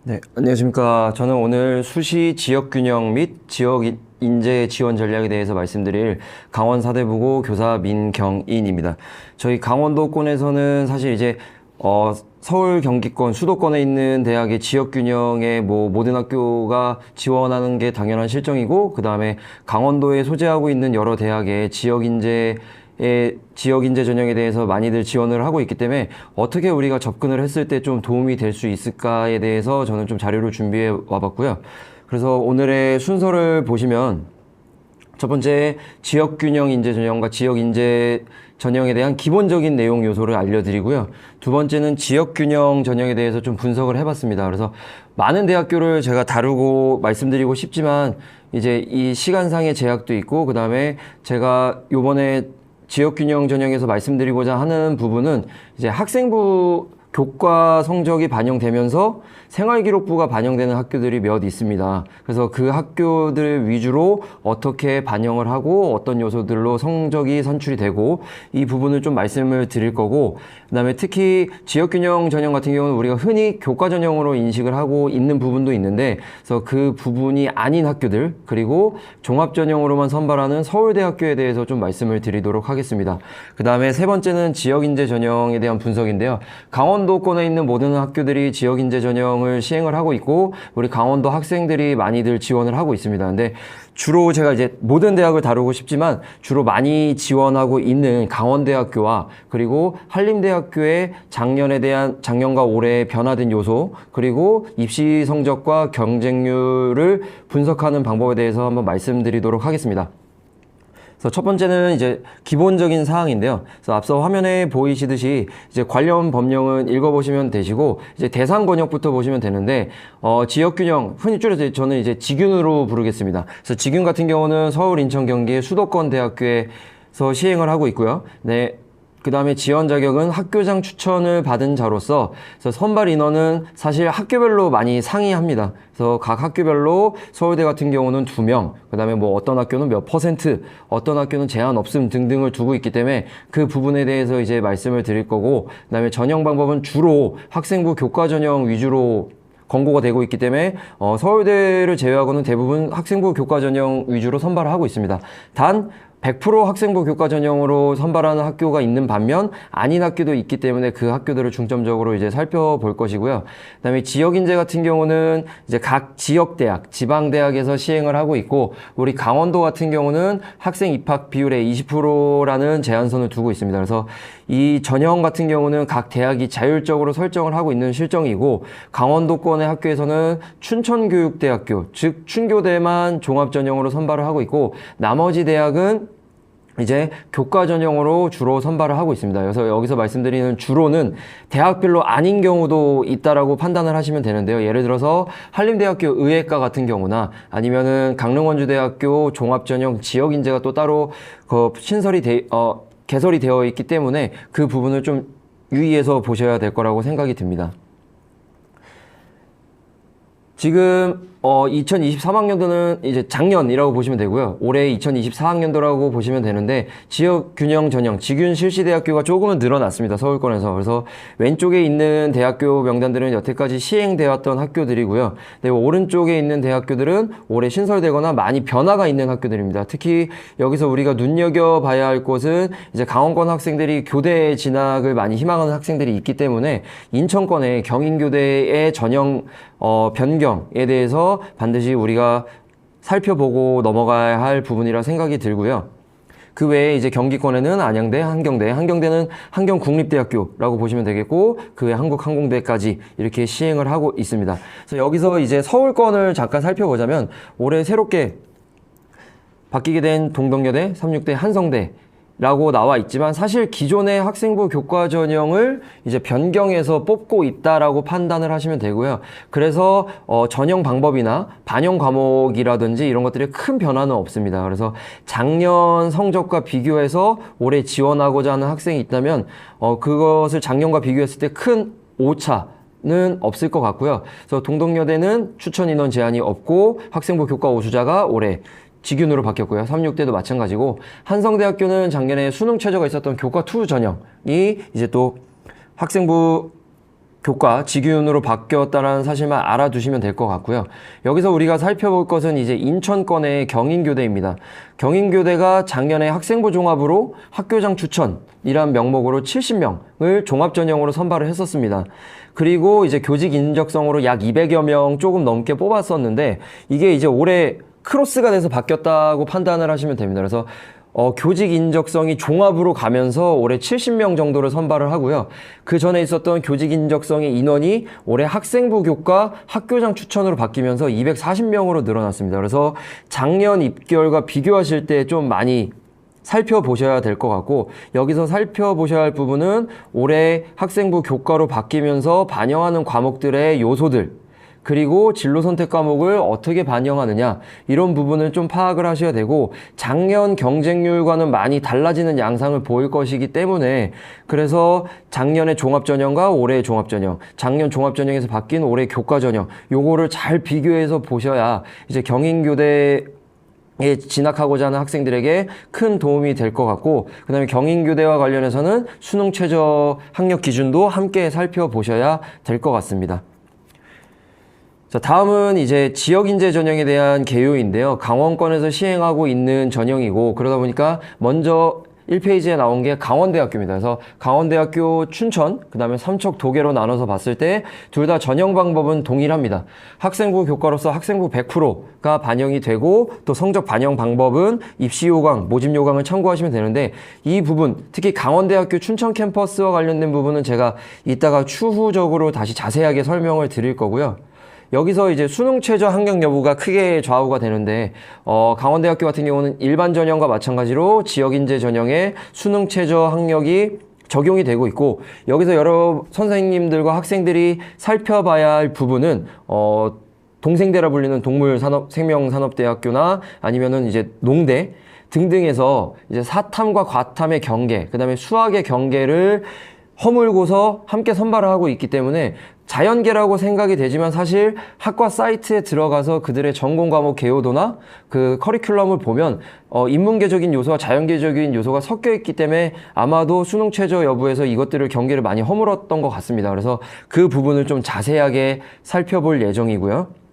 네, 안녕하십니까. 저는 오늘 수시 지역균형 및 지역인재 지원 전략에 대해서 말씀드릴 강원사대부고 교사 민경인입니다. 저희 강원도권에서는 사실 이제 서울, 경기권, 수도권에 있는 대학의 지역균형에 모든 학교가 지원하는 게 당연한 실정이고, 그 다음에 강원도에 소재하고 있는 여러 대학의 지역인재 전형에 대해서 많이들 지원을 하고 있기 때문에 어떻게 우리가 접근을 했을 때 좀 도움이 될 수 있을까에 대해서 저는 좀 자료를 준비해 와봤고요. 그래서 오늘의 순서를 보시면 첫 번째 지역균형 인재 전형과 지역인재 전형에 대한 기본적인 내용 요소를 알려드리고요. 두 번째는 지역균형 전형에 대해서 좀 분석을 해봤습니다. 그래서 많은 대학교를 제가 다루고 말씀드리고 싶지만 이제 이 시간상의 제약도 있고, 그 다음에 제가 요번에 지역균형 전형에서 말씀드리고자 하는 부분은 이제 학생부 교과 성적이 반영되면서 생활기록부가 반영되는 학교들이 몇 있습니다. 그래서 그 학교들 위주로 어떻게 반영을 하고 어떤 요소들로 성적이 산출이 되고, 이 부분을 좀 말씀을 드릴 거고, 그 다음에 특히 지역균형 전형 같은 경우는 우리가 흔히 교과 전형으로 인식을 하고 있는 부분도 있는데, 그래서 그 부분이 아닌 학교들, 그리고 종합전형으로만 선발하는 서울대학교에 대해서 좀 말씀을 드리도록 하겠습니다. 그 다음에 세 번째는 지역인재 전형에 대한 분석인데요. 강원도권에 있는 모든 학교들이 지역인재 전형을 시행을 하고 있고, 우리 강원도 학생들이 많이들 지원을 하고 있습니다. 근데 주로 제가 이제 모든 대학을 다루고 싶지만 주로 많이 지원하고 있는 강원대학교와 그리고 한림대학교의 작년과 올해 변화된 요소, 그리고 입시 성적과 경쟁률을 분석하는 방법에 대해서 한번 말씀드리도록 하겠습니다. 그래서 첫 번째는 이제 기본적인 사항인데요. 그래서 앞서 화면에 보이시듯이 이제 관련 법령은 읽어보시면 되시고, 이제 대상 권역부터 보시면 되는데, 지역균형, 흔히 줄여서 저는 이제 지균으로 부르겠습니다. 그래서 지균 같은 경우는 서울, 인천, 경기의 수도권 대학교에서 시행을 하고 있고요. 네. 그 다음에 지원 자격은 학교장 추천을 받은 자로서, 그래서 선발 인원은 사실 학교별로 많이 상이합니다. 그래서 각 학교별로 서울대 같은 경우는 2명, 그 다음에 어떤 학교는 몇 %, 어떤 학교는 제한 없음 등등을 두고 있기 때문에 그 부분에 대해서 이제 말씀을 드릴 거고, 그 다음에 전형 방법은 주로 학생부 교과 전형 위주로 권고가 되고 있기 때문에 서울대를 제외하고는 대부분 학생부 교과 전형 위주로 선발을 하고 있습니다. 단 100% 학생부 교과 전형으로 선발하는 학교가 있는 반면 아닌 학교도 있기 때문에 그 학교들을 중점적으로 이제 살펴볼 것이고요. 그다음에 지역인재 같은 경우는 이제 각 지역대학, 지방대학에서 시행을 하고 있고, 우리 강원도 같은 경우는 학생 입학 비율의 20%라는 제한선을 두고 있습니다. 그래서 이 전형 같은 경우는 각 대학이 자율적으로 설정을 하고 있는 실정이고, 강원도권의 학교에서는 춘천교육대학교, 즉 춘교대만 종합전형으로 선발을 하고 있고, 나머지 대학은 이제 교과 전형으로 주로 선발을 하고 있습니다. 그래서 여기서 말씀드리는 주로는 대학별로 아닌 경우도 있다라고 판단을 하시면 되는데요. 예를 들어서 한림대학교 의예과 같은 경우나 아니면은 강릉원주대학교 종합전형 지역인재가 또 따로 개설이 되어 있기 때문에 그 부분을 좀 유의해서 보셔야 될 거라고 생각이 듭니다. 지금 2023학년도는 이제 작년이라고 보시면 되고요. 올해 2024학년도라고 보시면 되는데, 지역균형 전형, 지균 실시대학교가 조금은 늘어났습니다. 서울권에서. 그래서 왼쪽에 있는 대학교 명단들은 여태까지 시행되어 왔던 학교들이고요. 네, 오른쪽에 있는 대학교들은 올해 신설되거나 많이 변화가 있는 학교들입니다. 특히 여기서 우리가 눈여겨봐야 할 곳은 이제 강원권 학생들이 교대 진학을 많이 희망하는 학생들이 있기 때문에 인천권의 경인교대의 전형 변경에 대해서 반드시 우리가 살펴보고 넘어가야 할 부분이라 생각이 들고요. 그 외에 이제 경기권에는 안양대, 한경대는 한경국립대학교라고 보시면 되겠고, 그 외 한국항공대까지 이렇게 시행을 하고 있습니다. 그래서 여기서 이제 서울권을 잠깐 살펴보자면, 올해 새롭게 바뀌게 된 동덕여대, 삼육대, 한성대 라고 나와 있지만, 사실 기존의 학생부 교과 전형을 이제 변경해서 뽑고 있다라고 판단을 하시면 되고요. 그래서 전형 방법이나 반영 과목이라든지 이런 것들이 큰 변화는 없습니다. 그래서 작년 성적과 비교해서 올해 지원하고자 하는 학생이 있다면 그것을 작년과 비교했을 때 큰 오차는 없을 것 같고요. 그래서 동덕여대는 추천 인원 제한이 없고 학생부 교과 우수자가 올해 직윤으로 바뀌었고요. 36대도 마찬가지고, 한성대학교는 작년에 수능 최저가 있었던 교과 2 전형이 이제 또 학생부 교과 직윤으로 바뀌었다는 사실만 알아두시면 될 것 같고요. 여기서 우리가 살펴볼 것은 이제 인천권의 경인교대입니다. 경인교대가 작년에 학생부 종합으로 학교장 추천이란 명목으로 70명을 종합전형으로 선발을 했었습니다. 그리고 이제 교직 인적성으로 약 200여 명 조금 넘게 뽑았었는데, 이게 이제 올해 크로스가 돼서 바뀌었다고 판단을 하시면 됩니다. 그래서 교직 인적성이 종합으로 가면서 올해 70명 정도를 선발을 하고요. 그 전에 있었던 교직 인적성의 인원이 올해 학생부 교과 학교장 추천으로 바뀌면서 240명으로 늘어났습니다. 그래서 작년 입결과 비교하실 때 좀 많이 살펴보셔야 될 것 같고, 여기서 살펴보셔야 할 부분은 올해 학생부 교과로 바뀌면서 반영하는 과목들의 요소들, 그리고 진로 선택 과목을 어떻게 반영하느냐, 이런 부분을 좀 파악을 하셔야 되고, 작년 경쟁률과는 많이 달라지는 양상을 보일 것이기 때문에, 그래서 작년의 종합전형과 올해의 종합전형, 작년 종합전형에서 바뀐 올해 교과전형, 요거를 잘 비교해서 보셔야 이제 경인교대 진학하고자 하는 학생들에게 큰 도움이 될 것 같고, 그 다음에 경인교대와 관련해서는 수능 최저 학력 기준도 함께 살펴보셔야 될 것 같습니다. 자, 다음은 이제 지역인재 전형에 대한 개요인데요. 강원권에서 시행하고 있는 전형이고, 그러다 보니까 먼저 1페이지에 나온 게 강원대학교입니다. 그래서 강원대학교 춘천, 그 다음에 삼척 도계로 나눠서 봤을 때 둘 다 전형 방법은 동일합니다. 학생부 교과로서 학생부 100%가 반영이 되고, 또 성적 반영 방법은 입시 요강, 모집 요강을 참고하시면 되는데, 이 부분, 특히 강원대학교 춘천 캠퍼스와 관련된 부분은 제가 이따가 추후적으로 다시 자세하게 설명을 드릴 거고요. 여기서 이제 수능 최저 학력 여부가 크게 좌우가 되는데, 강원대학교 같은 경우는 일반 전형과 마찬가지로 지역인재 전형에 수능 최저 학력이 적용이 되고 있고, 여기서 여러 선생님들과 학생들이 살펴봐야 할 부분은 동생대라 불리는 생명산업대학교나 아니면은 이제 농대 등등에서 이제 사탐과 과탐의 경계, 그 다음에 수학의 경계를 허물고서 함께 선발을 하고 있기 때문에 자연계라고 생각이 되지만, 사실 학과 사이트에 들어가서 그들의 전공 과목 개요도나 그 커리큘럼을 보면 인문계적인 요소와 자연계적인 요소가 섞여 있기 때문에 아마도 수능 최저 여부에서 이것들을 경계를 많이 허물었던 것 같습니다. 그래서 그 부분을 좀 자세하게 살펴볼 예정이고요.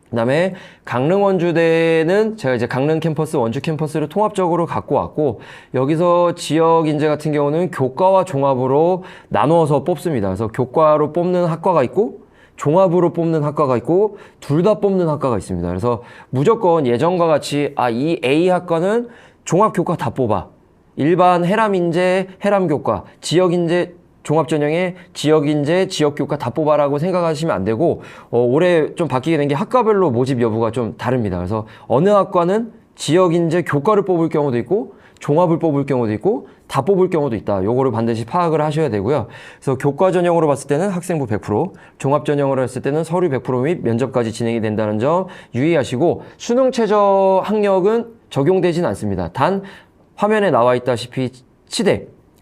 그 다음에 강릉 원주대는 제가 이제 강릉 캠퍼스, 원주 캠퍼스를 통합적으로 갖고 왔고, 여기서 지역 인재 같은 경우는 교과와 종합으로 나누어서 뽑습니다. 그래서 교과로 뽑는 학과가 있고, 종합으로 뽑는 학과가 있고, 둘 다 뽑는 학과가 있습니다. 그래서 무조건 예전과 같이 이 A 학과는 종합교과 다 뽑아, 일반 해람인재, 해람교과, 지역인재 종합전형에 지역인재, 지역교과 다 뽑아라고 생각하시면 안 되고, 올해 좀 바뀌게 된 게 학과별로 모집 여부가 좀 다릅니다. 그래서 어느 학과는 지역인재 교과를 뽑을 경우도 있고, 종합을 뽑을 경우도 있고, 다 뽑을 경우도 있다. 요거를 반드시 파악을 하셔야 되고요. 그래서 교과 전형으로 봤을 때는 학생부 100%, 종합 전형으로 했을 때는 서류 100% 및 면접까지 진행이 된다는 점 유의하시고, 수능 최저 학력은 적용되진 않습니다. 단 화면에 나와 있다시피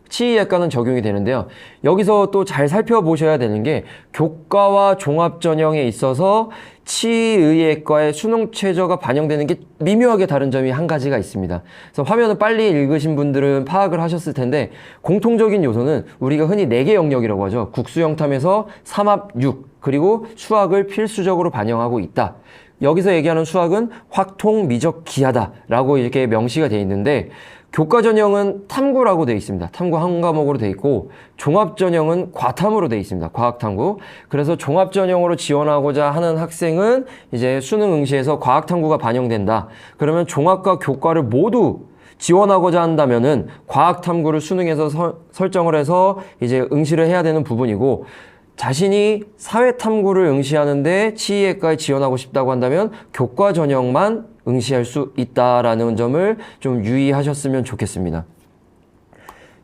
치의학과는 적용이 되는데요. 여기서 또 잘 살펴보셔야 되는 게, 교과와 종합전형에 있어서 치의학과의 수능 최저가 반영되는 게 미묘하게 다른 점이 한 가지가 있습니다. 그래서 화면을 빨리 읽으신 분들은 파악을 하셨을 텐데, 공통적인 요소는 우리가 흔히 4개 영역이라고 하죠. 국수영탐에서 삼합 6, 그리고 수학을 필수적으로 반영하고 있다. 여기서 얘기하는 수학은 확통, 미적, 기하다라고 이렇게 명시가 되어 있는데, 교과 전형은 탐구라고 되어 있습니다. 탐구 한 과목으로 되어 있고, 종합 전형은 과탐으로 되어 있습니다. 과학 탐구. 그래서 종합 전형으로 지원하고자 하는 학생은 이제 수능 응시에서 과학 탐구가 반영된다. 그러면 종합과 교과를 모두 지원하고자 한다면은 과학 탐구를 수능에서 설정을 해서 이제 응시를 해야 되는 부분이고, 자신이 사회탐구를 응시하는데 치의학과에 지원하고 싶다고 한다면 교과 전형만 응시할 수 있다라는 점을 좀 유의하셨으면 좋겠습니다.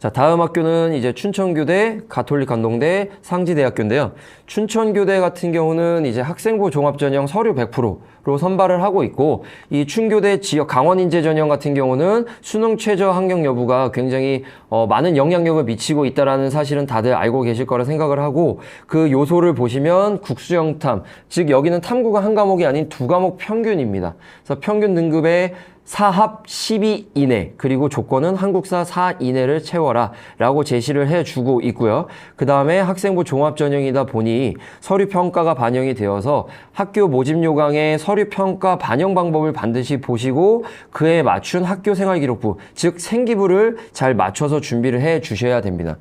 자, 다음 학교는 이제 춘천교대, 가톨릭관동대, 상지대학교인데요. 춘천교대 같은 경우는 이제 학생부 종합전형 서류 100%로 선발을 하고 있고, 이 춘교대 지역 강원인재 전형 같은 경우는 수능 최저 학력 여부가 굉장히 많은 영향력을 미치고 있다라는 사실은 다들 알고 계실 거라 생각을 하고, 그 요소를 보시면 국수영탐, 즉 여기는 탐구가 한 과목이 아닌 2과목 평균입니다. 그래서 평균 등급의 사합 12 이내, 그리고 조건은 한국사 4 이내를 채워라 라고 제시를 해주고 있고요. 그 다음에 학생부 종합전형이다 보니 서류평가가 반영이 되어서 학교 모집요강의 서류평가 반영 방법을 반드시 보시고 그에 맞춘 학교생활기록부, 즉 생기부를 잘 맞춰서 준비를 해 주셔야 됩니다.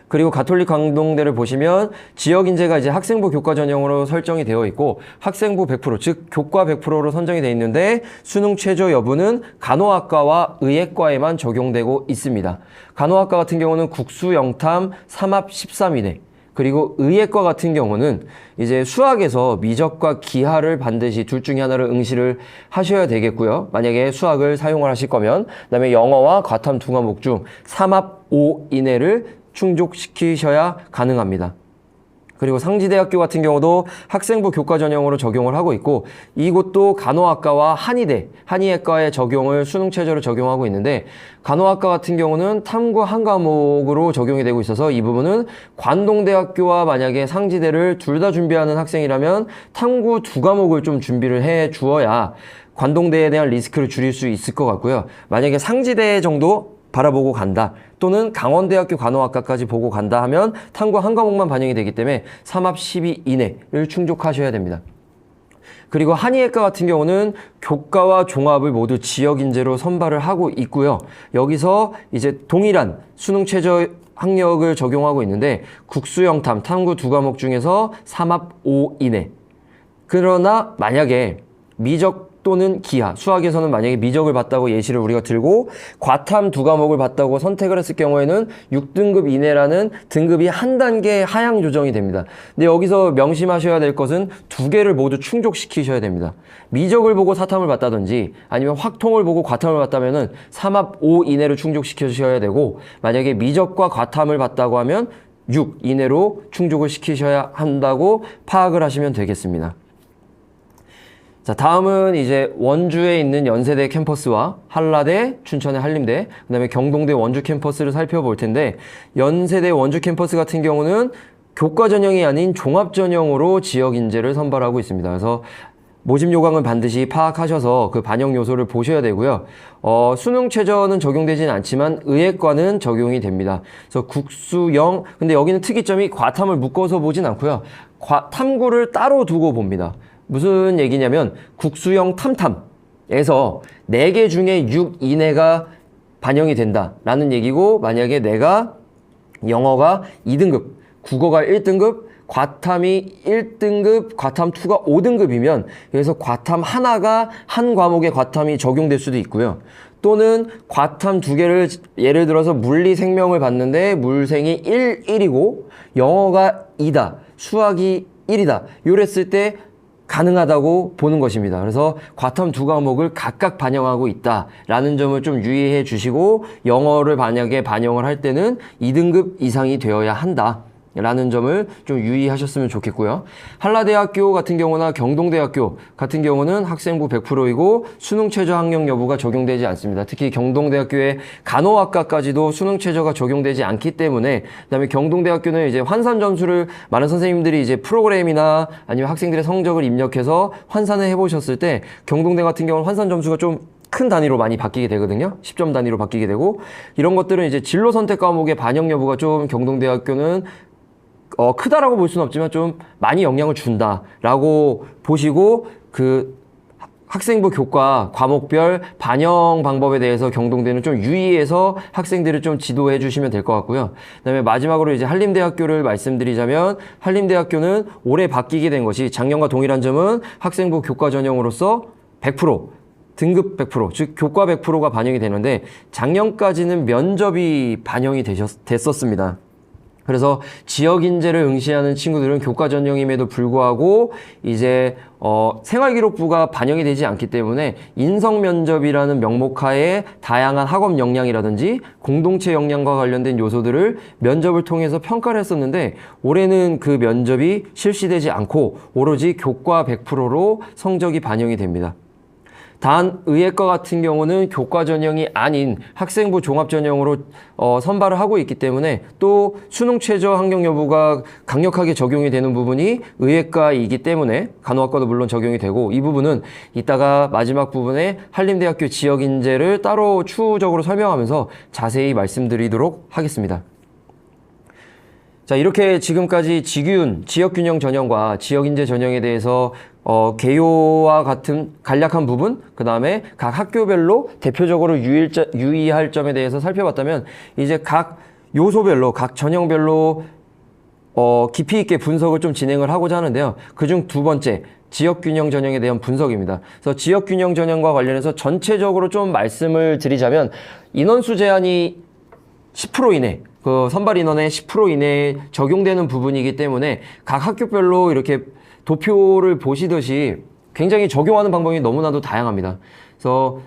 그리고 가톨릭 강동대를 보시면 지역 인재가 이제 학생부 교과 전형으로 설정이 되어 있고 학생부 100%, 즉 교과 100%로 선정이 되어 있는데 수능 최저 여부는 간호학과와 의예과에만 적용되고 있습니다. 간호학과 같은 경우는 국수 영탐 3합 13 이내, 그리고 의예과 같은 경우는 이제 수학에서 미적과 기하를 반드시 둘 중에 하나를 응시를 하셔야 되겠고요. 만약에 수학을 사용을 하실 거면, 그다음에 영어와 과탐 두 과목 중 3합 5 이내를 충족시키셔야 가능합니다. 그리고 상지대학교 같은 경우도 학생부 교과 전형으로 적용을 하고 있고 이곳도 간호학과와 한의대, 한의예과의 적용을 수능 최저로 적용하고 있는데 간호학과 같은 경우는 탐구 한 과목으로 적용이 되고 있어서 이 부분은 관동대학교와 만약에 상지대를 둘 다 준비하는 학생이라면 탐구 두 과목을 좀 준비를 해 주어야 관동대에 대한 리스크를 줄일 수 있을 것 같고요. 만약에 상지대 정도 바라보고 간다, 또는 강원대학교 간호학과까지 보고 간다 하면 탐구 한 과목만 반영이 되기 때문에 3합 12 이내를 충족하셔야 됩니다. 그리고 한의예과 같은 경우는 교과와 종합을 모두 지역인재로 선발을 하고 있고요. 여기서 이제 동일한 수능 최저 학력을 적용하고 있는데 국수영탐, 탐구 두 과목 중에서 3합 5 이내. 그러나 만약에 미적 또는 기하, 수학에서는 만약에 미적을 봤다고 예시를 우리가 들고 과탐 두 과목을 봤다고 선택을 했을 경우에는 6등급 이내라는 등급이 한 단계 하향 조정이 됩니다. 근데 여기서 명심하셔야 될 것은 두 개를 모두 충족시키셔야 됩니다. 미적을 보고 사탐을 봤다든지 아니면 확통을 보고 과탐을 봤다면은 3합 5 이내로 충족시키셔야 되고, 만약에 미적과 과탐을 봤다고 하면 6 이내로 충족을 시키셔야 한다고 파악을 하시면 되겠습니다. 자, 다음은 이제 원주에 있는 연세대 캠퍼스와 한라대, 춘천의 한림대, 그 다음에 경동대 원주 캠퍼스를 살펴볼 텐데, 연세대 원주 캠퍼스 같은 경우는 교과 전형이 아닌 종합 전형으로 지역 인재를 선발하고 있습니다. 그래서 모집 요강은 반드시 파악하셔서 그 반영 요소를 보셔야 되고요. 수능 최저는 적용되지는 않지만 의예과는 적용이 됩니다. 그래서 국수영, 근데 여기는 특이점이 과탐을 묶어서 보진 않고요. 탐구를 따로 두고 봅니다. 무슨 얘기냐면 국수형 탐탐에서 4개 중에 6 이내가 반영이 된다라는 얘기고, 만약에 내가 영어가 2등급, 국어가 1등급, 과탐이 1등급, 과탐 2가 5등급이면 그래서 과탐 하나가 한 과목의 과탐이 적용될 수도 있고요. 또는 과탐 2개를 예를 들어서 물리 생명을 봤는데 물생이 1이고 영어가 2다, 수학이 1이다. 요랬을 때 가능하다고 보는 것입니다. 그래서 과탐 두 과목을 각각 반영하고 있다라는 점을 좀 유의해 주시고, 영어를 만약에 반영을 할 때는 2등급 이상이 되어야 한다 라는 점을 좀 유의하셨으면 좋겠고요. 한라대학교 같은 경우나 경동대학교 같은 경우는 학생부 100%이고 수능 최저 학력 여부가 적용되지 않습니다. 특히 경동대학교의 간호학과까지도 수능 최저가 적용되지 않기 때문에, 그다음에 경동대학교는 이제 환산 점수를 많은 선생님들이 이제 프로그램이나 아니면 학생들의 성적을 입력해서 환산을 해보셨을 때 경동대 같은 경우는 환산 점수가 좀 큰 단위로 많이 바뀌게 되거든요. 10점 단위로 바뀌게 되고, 이런 것들은 이제 진로 선택 과목의 반영 여부가 좀 경동대학교는 크다라고 볼 수는 없지만 좀 많이 영향을 준다라고 보시고, 그 학생부 교과 과목별 반영 방법에 대해서 경동대는 좀 유의해서 학생들을 좀 지도해 주시면 될 것 같고요. 그다음에 마지막으로 이제 한림대학교를 말씀드리자면, 한림대학교는 올해 바뀌게 된 것이 작년과 동일한 점은 학생부 교과 전형으로서 100%, 등급 100%, 즉 교과 100%가 반영이 되는데 작년까지는 면접이 반영이 됐었습니다. 그래서 지역 인재를 응시하는 친구들은 교과 전형임에도 불구하고 이제 생활기록부가 반영이 되지 않기 때문에 인성 면접이라는 명목하에 다양한 학업 역량이라든지 공동체 역량과 관련된 요소들을 면접을 통해서 평가를 했었는데, 올해는 그 면접이 실시되지 않고 오로지 교과 100%로 성적이 반영이 됩니다. 단 의예과 같은 경우는 교과 전형이 아닌 학생부 종합 전형으로 선발을 하고 있기 때문에 또 수능 최저 환경 여부가 강력하게 적용이 되는 부분이 의예과이기 때문에 간호학과도 물론 적용이 되고, 이 부분은 이따가 마지막 부분에 한림대학교 지역 인재를 따로 추후적으로 설명하면서 자세히 말씀드리도록 하겠습니다. 자, 이렇게 지금까지 지균, 지역균형 전형과 지역인재 전형에 대해서 개요와 같은 간략한 부분, 그 다음에 각 학교별로 대표적으로 유의할 점에 대해서 살펴봤다면, 이제 각 요소별로, 각 전형별로 깊이 있게 분석을 좀 진행을 하고자 하는데요. 그중 두 번째, 지역균형 전형에 대한 분석입니다. 그래서 지역균형 전형과 관련해서 전체적으로 좀 말씀을 드리자면, 인원수 제한이 10% 이내, 그 선발 인원의 10% 이내에 적용되는 부분이기 때문에 각 학교별로 이렇게 도표를 보시듯이 굉장히 적용하는 방법이 너무나도 다양합니다. 그래서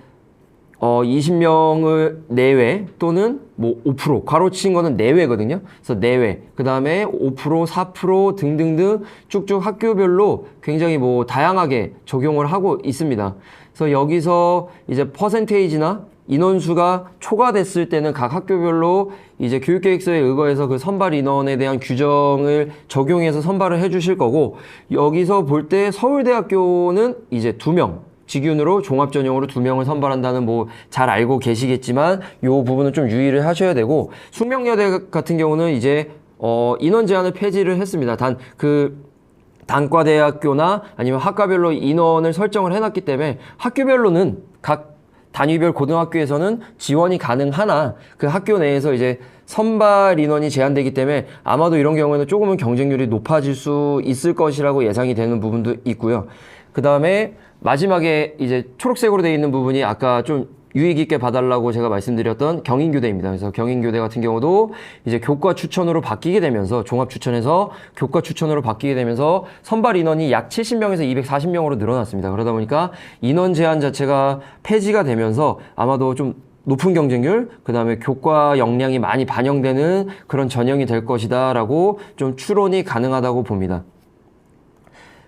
20명을 내외 또는 뭐 5%, 괄호친 거는 내외거든요. 그래서 내외, 그 다음에 5%, 4% 등등등 쭉쭉 학교별로 굉장히 뭐 다양하게 적용을 하고 있습니다. 그래서 여기서 이제 퍼센테이지나 인원수가 초과됐을 때는 각 학교별로 이제 교육계획서에 의거해서 그 선발 인원에 대한 규정을 적용해서 선발을 해 주실 거고, 여기서 볼 때 서울대학교는 이제 2명, 직윤으로 종합전형으로 2명을 선발한다는 뭐 잘 알고 계시겠지만 요 부분은 좀 유의를 하셔야 되고, 숙명여대 같은 경우는 이제 인원 제한을 폐지를 했습니다. 단 그 단과대학교나 아니면 학과별로 인원을 설정을 해놨기 때문에 학교별로는 각 단위별 고등학교에서는 지원이 가능하나 그 학교 내에서 이제 선발 인원이 제한되기 때문에 아마도 이런 경우에는 조금은 경쟁률이 높아질 수 있을 것이라고 예상이 되는 부분도 있고요. 그 다음에 마지막에 이제 초록색으로 되어 있는 부분이 아까 좀 유의 깊게 봐달라고 제가 말씀드렸던 경인교대입니다. 그래서 경인교대 같은 경우도 이제 교과 추천으로 바뀌게 되면서, 종합 추천에서 교과 추천으로 바뀌게 되면서 선발 인원이 약 70명에서 240명으로 늘어났습니다. 그러다 보니까 인원 제한 자체가 폐지가 되면서 아마도 좀 높은 경쟁률, 그 다음에 교과 역량이 많이 반영되는 그런 전형이 될 것이다 라고 좀 추론이 가능하다고 봅니다.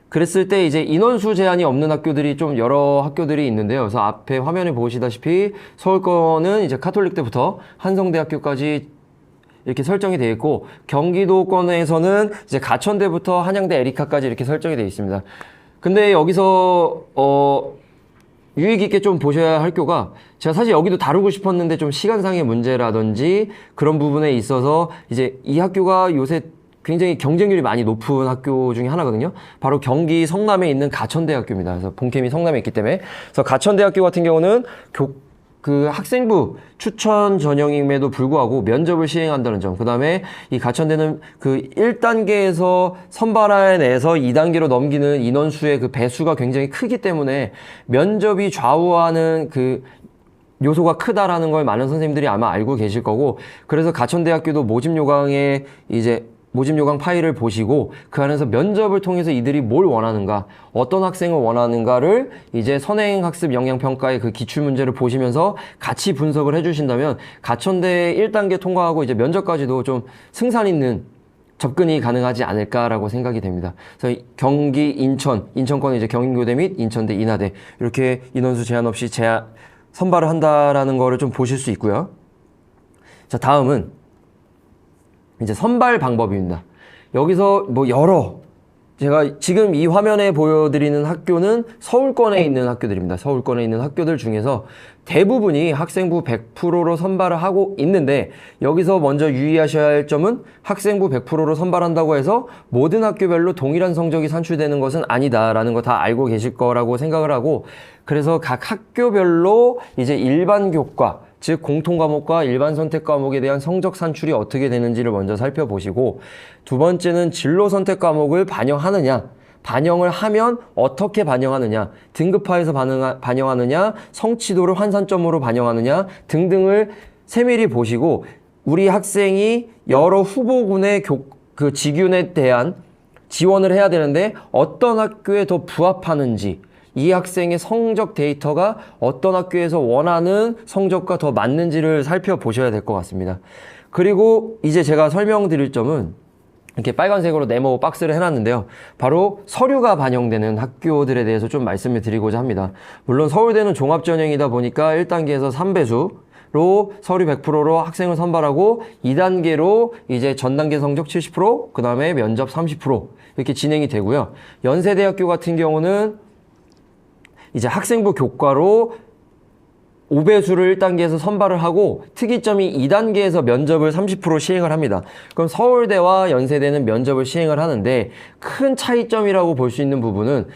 그랬을 때 이제 인원수 제한이 없는 학교들이 좀 여러 학교들이 있는데요. 그래서 앞에 화면에 보시다시피 서울권은 이제 카톨릭대부터 한성대학교까지 이렇게 설정이 되어 있고, 경기도권에서는 이제 가천대부터 한양대 에리카까지 이렇게 설정이 되어 있습니다. 근데 여기서 유의 깊게 좀 보셔야 할 학교가, 제가 사실 여기도 다루고 싶었는데 좀 시간상의 문제라든지 그런 부분에 있어서 이제 이 학교가 요새 굉장히 경쟁률이 많이 높은 학교 중에 하나거든요. 바로 경기 성남에 있는 가천대학교입니다. 그래서 본캠이 성남에 있기 때문에. 그래서 가천대학교 같은 경우는 그 학생부 추천 전형임에도 불구하고 면접을 시행한다는 점. 그 다음에 이 가천대는 그 1단계에서 선발해내서 2단계로 넘기는 인원수의 그 배수가 굉장히 크기 때문에 면접이 좌우하는 그 요소가 크다라는 걸 많은 선생님들이 아마 알고 계실 거고, 그래서 가천대학교도 모집 요강에 이제 모집 요강 파일을 보시고 그 안에서 면접을 통해서 이들이 뭘 원하는가, 어떤 학생을 원하는가를 이제 선행학습 역량평가의 그 기출문제를 보시면서 같이 분석을 해주신다면 가천대 1단계 통과하고 이제 면접까지도 좀 승산 있는 접근이 가능하지 않을까라고 생각이 됩니다. 그래서 경기, 인천권은 이제 경인교대 및 인천대, 인하대 이렇게 인원수 제한 없이 선발을 한다라는 거를 좀 보실 수 있고요. 자, 다음은 이제 선발 방법입니다. 여기서 뭐 제가 지금 이 화면에 보여드리는 학교는 서울권에 있는 학교들입니다. 서울권에 있는 학교들 중에서 대부분이 학생부 100%로 선발을 하고 있는데, 여기서 먼저 유의하셔야 할 점은 학생부 100%로 선발한다고 해서 모든 학교별로 동일한 성적이 산출되는 것은 아니다라는 거 다 알고 계실 거라고 생각을 하고, 그래서 각 학교별로 이제 일반 교과, 즉 공통과목과 일반 선택 과목에 대한 성적 산출이 어떻게 되는지를 먼저 살펴보시고, 두 번째는 진로 선택 과목을 반영하느냐, 반영을 하면 어떻게 반영하느냐, 등급화해서 반영하느냐, 성취도를 환산점으로 반영하느냐 등등을 세밀히 보시고, 우리 학생이 여러 후보군의 그 직윤에 대한 지원을 해야 되는데 어떤 학교에 더 부합하는지, 이 학생의 성적 데이터가 어떤 학교에서 원하는 성적과 더 맞는지를 살펴보셔야 될 것 같습니다. 그리고 이제 제가 설명드릴 점은 이렇게 빨간색으로 네모 박스를 해놨는데요. 바로 서류가 반영되는 학교들에 대해서 좀 말씀을 드리고자 합니다. 물론 서울대는 종합전형이다 보니까 1단계에서 3배수로 서류 100%로 학생을 선발하고 2단계로 이제 전단계 성적 70%, 그 다음에 면접 30% 이렇게 진행이 되고요. 연세대학교 같은 경우는 이제 학생부 교과로 5배수를 1단계에서 선발을 하고 특이점이 2단계에서 면접을 30% 시행을 합니다. 그럼 서울대와 연세대는 면접을 시행을 하는데 큰 차이점이라고 볼 수 있는 부분은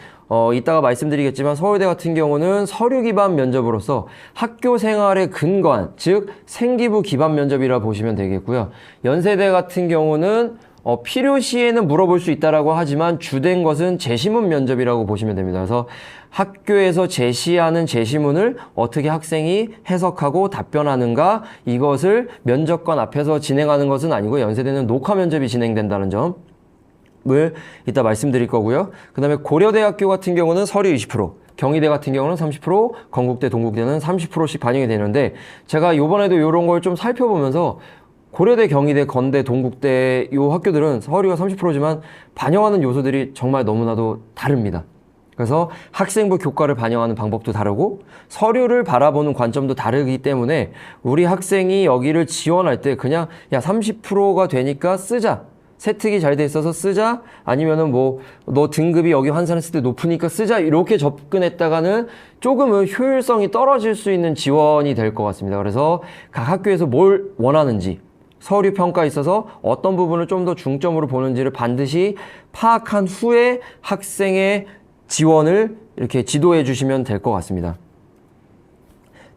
이따가 말씀드리겠지만 서울대 같은 경우는 서류 기반 면접으로서 학교 생활에 근거한 즉 생기부 기반 면접이라 보시면 되겠고요. 연세대 같은 경우는 필요시에는 물어볼 수 있다라고 하지만 주된 것은 제시문 면접이라고 보시면 됩니다. 그래서 학교에서 제시하는 제시문을 어떻게 학생이 해석하고 답변하는가 이것을 면접관 앞에서 진행하는 것은 아니고 연세대는 녹화 면접이 진행된다는 점을 이따 말씀드릴 거고요. 그 다음에 고려대학교 같은 경우는 서류 20%, 경희대 같은 경우는 30%, 건국대, 동국대는 30%씩 반영이 되는데 제가 요번에도 이런 걸 좀 살펴보면서 고려대, 경희대, 건대, 동국대 이 학교들은 서류가 30%지만 반영하는 요소들이 정말 너무나도 다릅니다. 그래서 학생부 교과를 반영하는 방법도 다르고 서류를 바라보는 관점도 다르기 때문에 우리 학생이 여기를 지원할 때 그냥 야 30%가 되니까 쓰자. 세특이 잘 돼 있어서 쓰자. 아니면은 뭐 너 등급이 여기 환산했을 때 높으니까 쓰자. 이렇게 접근했다가는 조금은 효율성이 떨어질 수 있는 지원이 될 것 같습니다. 그래서 각 학교에서 뭘 원하는지 서류 평가에 있어서 어떤 부분을 좀 더 중점으로 보는지를 반드시 파악한 후에 학생의 지원을 이렇게 지도해 주시면 될 것 같습니다.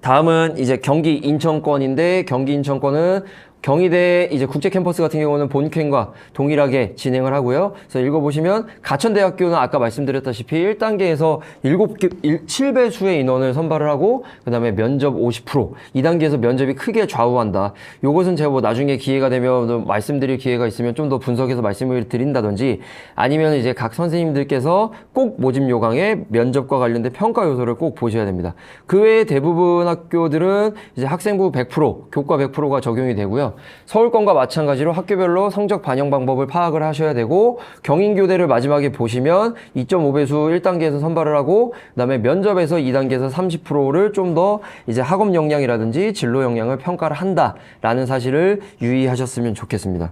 다음은 이제 경기 인천권인데 경기 인천권은 경희대 이제 국제 캠퍼스 같은 경우는 본캠과 동일하게 진행을 하고요. 그래서 읽어보시면 가천대학교는 아까 말씀드렸다시피 1단계에서 7배수의 인원을 선발을 하고 그 다음에 면접 50%, 2단계에서 면접이 크게 좌우한다. 요것은 제가 뭐 나중에 기회가 되면 말씀드릴 기회가 있으면 좀 더 분석해서 말씀을 드린다든지 아니면 이제 각 선생님들께서 꼭 모집 요강에 면접과 관련된 평가 요소를 꼭 보셔야 됩니다. 그 외에 대부분 학교들은 이제 학생부 100%, 교과 100%가 적용이 되고요. 서울권과 마찬가지로 학교별로 성적 반영 방법을 파악을 하셔야 되고 경인교대를 마지막에 보시면 2.5배수 1단계에서 선발을 하고 그다음에 면접에서 2단계에서 30%를 좀 더 이제 학업 역량이라든지 진로 역량을 평가를 한다라는 사실을 유의하셨으면 좋겠습니다.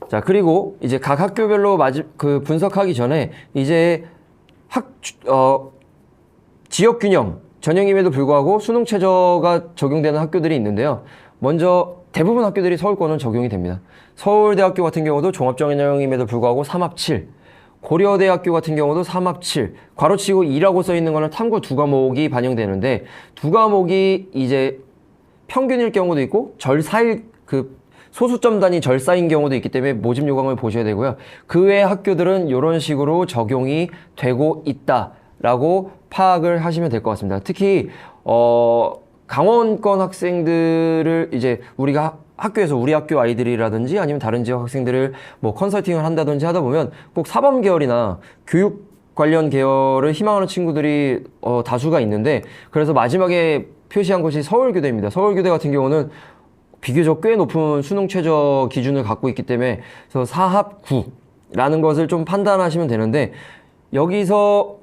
자, 그리고 이제 각 학교별로 분석하기 전에 이제 지역 균형 전형임에도 불구하고 수능 최저가 적용되는 학교들이 있는데요. 먼저 대부분 학교들이 서울권은 적용이 됩니다. 서울대학교 같은 경우도 종합전형임에도 불구하고 3합7, 고려대학교 같은 경우도 3합7, 괄호치고 2라고 써 있는 거는 탐구 2과목이 반영되는데 2과목이 이제 평균일 경우도 있고 절사일 소수점 단위 절사인 경우도 있기 때문에 모집 요강을 보셔야 되고요. 그 외 학교들은 이런 식으로 적용이 되고 있다라고 파악을 하시면 될 것 같습니다. 특히 강원권 학생들을 이제 우리가 학교에서 우리 학교 아이들이라든지 아니면 다른 지역 학생들을 뭐 컨설팅을 한다든지 하다 보면 꼭 사범 계열이나 교육 관련 계열을 희망하는 친구들이 다수가 있는데 그래서 마지막에 표시한 곳이 서울교대입니다. 서울교대 같은 경우는 비교적 꽤 높은 수능 최저 기준을 갖고 있기 때문에 그래서 4합 9라는 것을 좀 판단하시면 되는데 여기서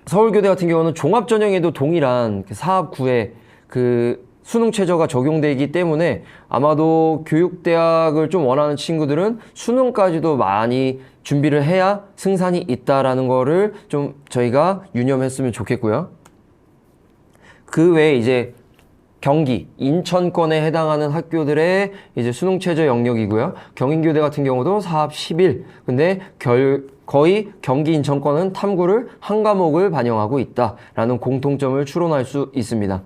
서울교대 같은 경우는 종합전형에도 동일한 4합 9의 수능 최저가 적용되기 때문에 아마도 교육대학을 좀 원하는 친구들은 수능까지도 많이 준비를 해야 승산이 있다라는 거를 좀 저희가 유념했으면 좋겠고요. 그 외에 이제 경기, 인천권에 해당하는 학교들의 이제 수능 최저 영역이고요. 경인교대 같은 경우도 4합 11. 근데 거의 경기 인천권은 탐구를 한 과목을 반영하고 있다라는 공통점을 추론할 수 있습니다.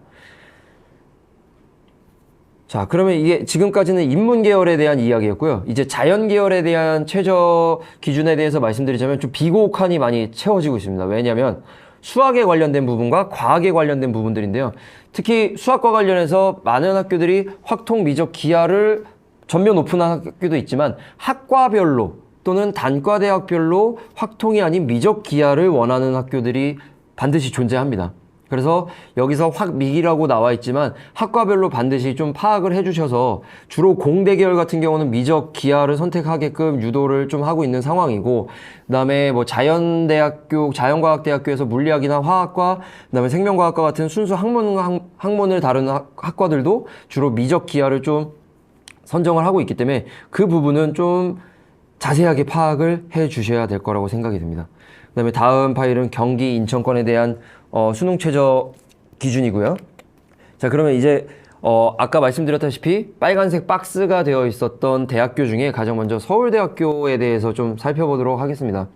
자, 그러면 이게 지금까지는 인문 계열에 대한 이야기였고요. 이제 자연 계열에 대한 최저 기준에 대해서 말씀드리자면 좀 비곡한이 많이 채워지고 있습니다. 왜냐하면 수학에 관련된 부분과 과학에 관련된 부분들인데요. 특히 수학과 관련해서 많은 학교들이 확통, 미적, 기하를 전면 오픈한 학교도 있지만 학과별로 또는 단과대학별로 확통이 아닌 미적 기하를 원하는 학교들이 반드시 존재합니다. 그래서 여기서 확미기라고 나와 있지만 학과별로 반드시 좀 파악을 해주셔서 주로 공대 계열 같은 경우는 미적 기하를 선택하게끔 유도를 좀 하고 있는 상황이고, 그다음에 뭐 자연대학교, 자연과학대학교에서 물리학이나 화학과, 그다음에 생명과학과 같은 순수 학문을 다루는 학과들도 주로 미적 기하를 좀 선정을 하고 있기 때문에 그 부분은 좀 자세하게 파악을 해 주셔야 될 거라고 생각이 듭니다. 그다음에 다음 파일은 경기 인천권에 대한 수능 최저 기준이고요. 자, 그러면 이제 아까 말씀드렸다시피 빨간색 박스가 되어 있었던 대학교 중에 가장 먼저 서울대학교에 대해서 좀 살펴보도록 하겠습니다.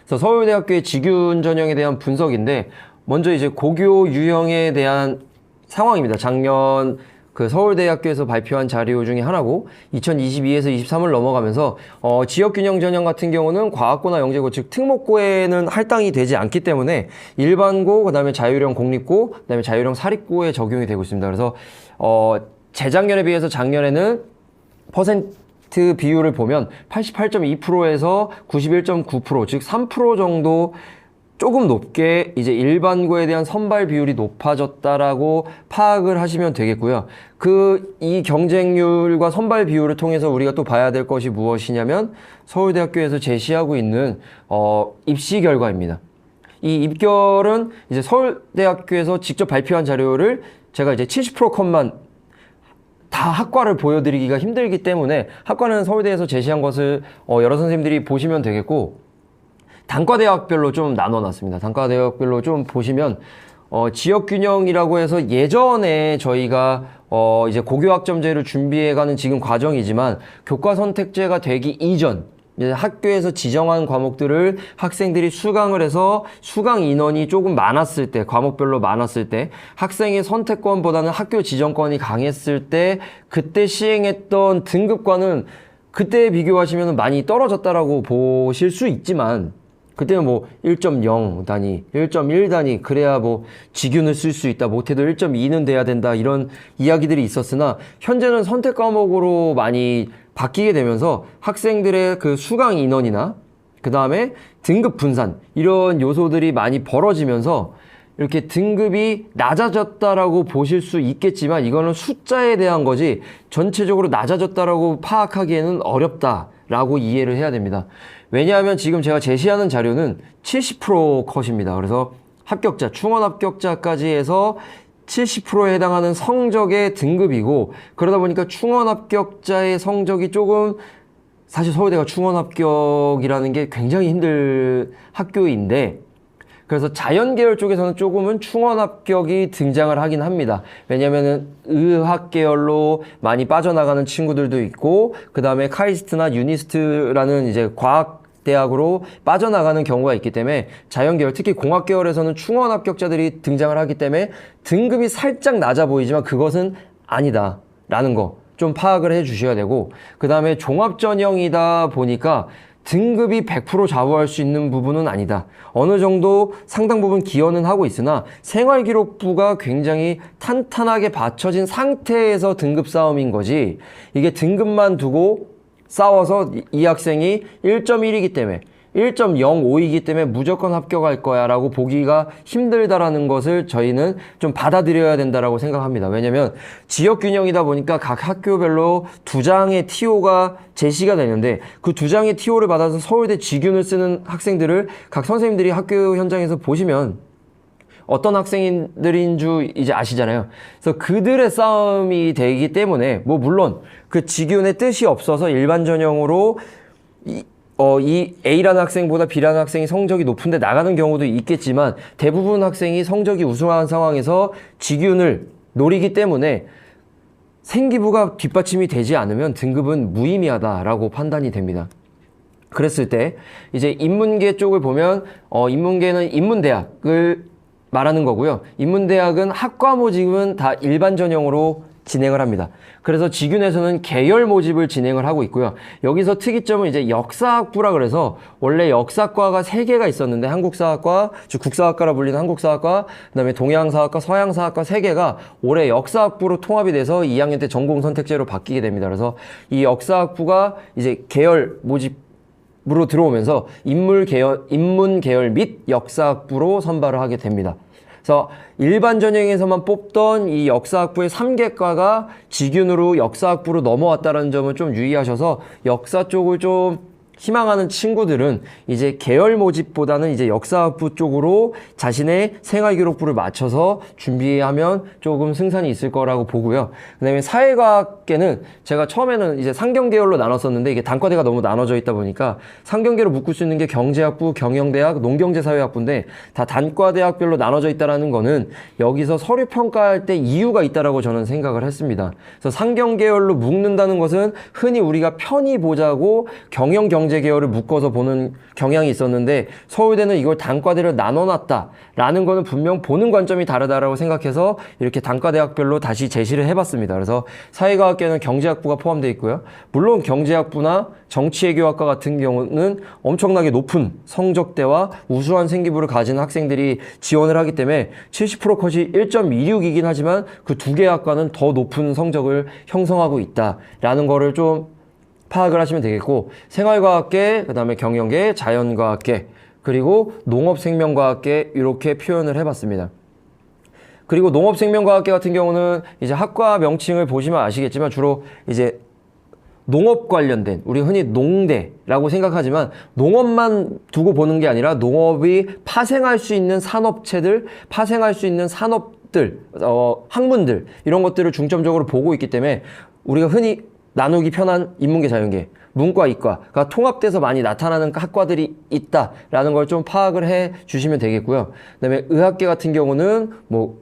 그래서 서울대학교의 직윤 전형에 대한 분석인데, 먼저 이제 고교 유형에 대한 상황입니다. 작년 그 서울대학교에서 발표한 자료 중에 하나고, 2022에서 23을 넘어가면서 지역균형 전형 같은 경우는 과학고나 영재고, 즉 특목고에는 할당이 되지 않기 때문에 일반고, 그다음에 자율형 공립고, 그다음에 자율형 사립고에 적용이 되고 있습니다. 그래서 재작년에 비해서 작년에는 퍼센트 비율을 보면 88.2%에서 91.9%, 즉 3% 정도 조금 높게 이제 일반고에 대한 선발 비율이 높아졌다라고 파악을 하시면 되겠고요. 이 경쟁률과 선발 비율을 통해서 우리가 또 봐야 될 것이 무엇이냐면 서울대학교에서 제시하고 있는 입시 결과입니다. 이 입결은 이제 서울대학교에서 직접 발표한 자료를 제가 이제 70% 컷만 다 학과를 보여드리기가 힘들기 때문에 학과는 서울대에서 제시한 것을 여러 선생님들이 보시면 되겠고, 단과대학별로 좀 나눠놨습니다. 단과대학별로 좀 보시면 지역균형이라고 해서 예전에 저희가 이제 고교학점제를 준비해가는 지금 과정이지만, 교과선택제가 되기 이전 이제 학교에서 지정한 과목들을 학생들이 수강을 해서 수강 인원이 조금 많았을 때, 과목별로 많았을 때, 학생의 선택권보다는 학교 지정권이 강했을 때, 그때 시행했던 등급과는 그때 비교하시면 많이 떨어졌다라고 보실 수 있지만, 그때는 뭐 1.0 단위, 1.1 단위 그래야 뭐 직윤을 쓸 수 있다, 못해도 1.2는 돼야 된다, 이런 이야기들이 있었으나 현재는 선택 과목으로 많이 바뀌게 되면서 학생들의 그 수강 인원이나 그 다음에 등급 분산, 이런 요소들이 많이 벌어지면서 이렇게 등급이 낮아졌다라고 보실 수 있겠지만, 이거는 숫자에 대한 거지 전체적으로 낮아졌다라고 파악하기에는 어렵다라고 이해를 해야 됩니다. 왜냐하면 지금 제가 제시하는 자료는 70% 컷입니다. 그래서 합격자, 충원 합격자까지 해서 70%에 해당하는 성적의 등급이고, 그러다 보니까 충원 합격자의 성적이 조금, 사실 서울대가 충원 합격이라는 게 굉장히 힘든 학교인데, 그래서 자연계열 쪽에서는 조금은 충원 합격이 등장을 하긴 합니다. 왜냐면은 의학 계열로 많이 빠져나가는 친구들도 있고, 그 다음에 카이스트나 유니스트라는 이제 과학 대학으로 빠져나가는 경우가 있기 때문에 자연계열, 특히 공학계열에서는 충원 합격자들이 등장을 하기 때문에 등급이 살짝 낮아 보이지만 그것은 아니다 라는 거 좀 파악을 해 주셔야 되고, 그 다음에 종합전형이다 보니까 등급이 100% 좌우할 수 있는 부분은 아니다. 어느 정도 상당 부분 기여는 하고 있으나 생활기록부가 굉장히 탄탄하게 받쳐진 상태에서 등급 싸움인 거지, 이게 등급만 두고 싸워서 이 학생이 1.1이기 때문에 1.05이기 때문에 무조건 합격할 거야 라고 보기가 힘들다라는 것을 저희는 좀 받아들여야 된다라고 생각합니다. 왜냐면 지역균형이다 보니까 각 학교별로 2장의 TO가 제시가 되는데, 그 2장의 TO를 받아서 서울대 직윤을 쓰는 학생들을 각 선생님들이 학교 현장에서 보시면 어떤 학생들인 줄 이제 아시잖아요. 그래서 그들의 싸움이 되기 때문에, 뭐 물론 그 직윤의 뜻이 없어서 일반 전형으로 이 A라는 학생보다 B라는 학생이 성적이 높은데 나가는 경우도 있겠지만, 대부분 학생이 성적이 우수한 상황에서 직윤을 노리기 때문에 생기부가 뒷받침이 되지 않으면 등급은 무의미하다라고 판단이 됩니다. 그랬을 때 이제 인문계 쪽을 보면 인문계는 인문대학을 말하는 거고요. 인문대학은 학과 모집은 다 일반 전형으로 진행을 합니다. 그래서 직윤에서는 계열 모집을 진행을 하고 있고요. 여기서 특이점은 이제 역사학부라 그래서 원래 역사과가 3개가 있었는데, 한국사학과, 즉 국사학과라 불리는 한국사학과, 그다음에 동양사학과, 서양사학과 3개가 올해 역사학부로 통합이 돼서 2학년 때 전공 선택제로 바뀌게 됩니다. 그래서 이 역사학부가 이제 계열 모집으로 들어오면서 인문 계열 및 역사학부로 선발을 하게 됩니다. 그래서 일반 전형에서만 뽑던 이 역사학부의 3개과가 직윤으로 역사학부로 넘어왔다는 점은 좀 유의하셔서 역사 쪽을 좀 희망하는 친구들은 이제 계열 모집보다는 이제 역사학부 쪽으로 자신의 생활기록부를 맞춰서 준비하면 조금 승산이 있을 거라고 보고요. 그 다음에 사회과학계는 제가 처음에는 이제 상경계열로 나눴었는데 이게 단과대가 너무 나눠져 있다 보니까 상경계로 묶을 수 있는 게 경제학부, 경영대학, 농경제사회학부인데 다 단과대학별로 나눠져 있다는 거는 여기서 서류 평가할 때 이유가 있다라고 저는 생각을 했습니다. 그래서 상경계열로 묶는다는 것은 흔히 우리가 편히 보자고 경영 경제 계열을 묶어서 보는 경향이 있었는데 서울대는 이걸 단과대를 나눠놨다라는 거는 분명 보는 관점이 다르다라고 생각해서 이렇게 단과대학별로 다시 제시를 해봤습니다. 그래서 사회과학계는 경제학부가 포함되어 있고요. 물론 경제학부나 정치외교학과 같은 경우는 엄청나게 높은 성적대와 우수한 생기부를 가진 학생들이 지원을 하기 때문에 70% 컷이 1.26이긴 하지만 그 두 개 학과는 더 높은 성적을 형성하고 있다라는 거를 좀 파악을 하시면 되겠고, 생활과학계, 그 다음에 경영계, 자연과학계, 그리고 농업생명과학계 이렇게 표현을 해봤습니다. 그리고 농업생명과학계 같은 경우는 이제 학과 명칭을 보시면 아시겠지만 주로 이제 농업 관련된, 우리 흔히 농대라고 생각하지만 농업만 두고 보는 게 아니라 농업이 파생할 수 있는 산업체들, 파생할 수 있는 산업들, 학문들 이런 것들을 중점적으로 보고 있기 때문에 우리가 흔히 나누기 편한 인문계, 자연계, 문과, 이과가 통합돼서 많이 나타나는 학과들이 있다라는 걸 좀 파악을 해 주시면 되겠고요. 그다음에 의학계 같은 경우는 뭐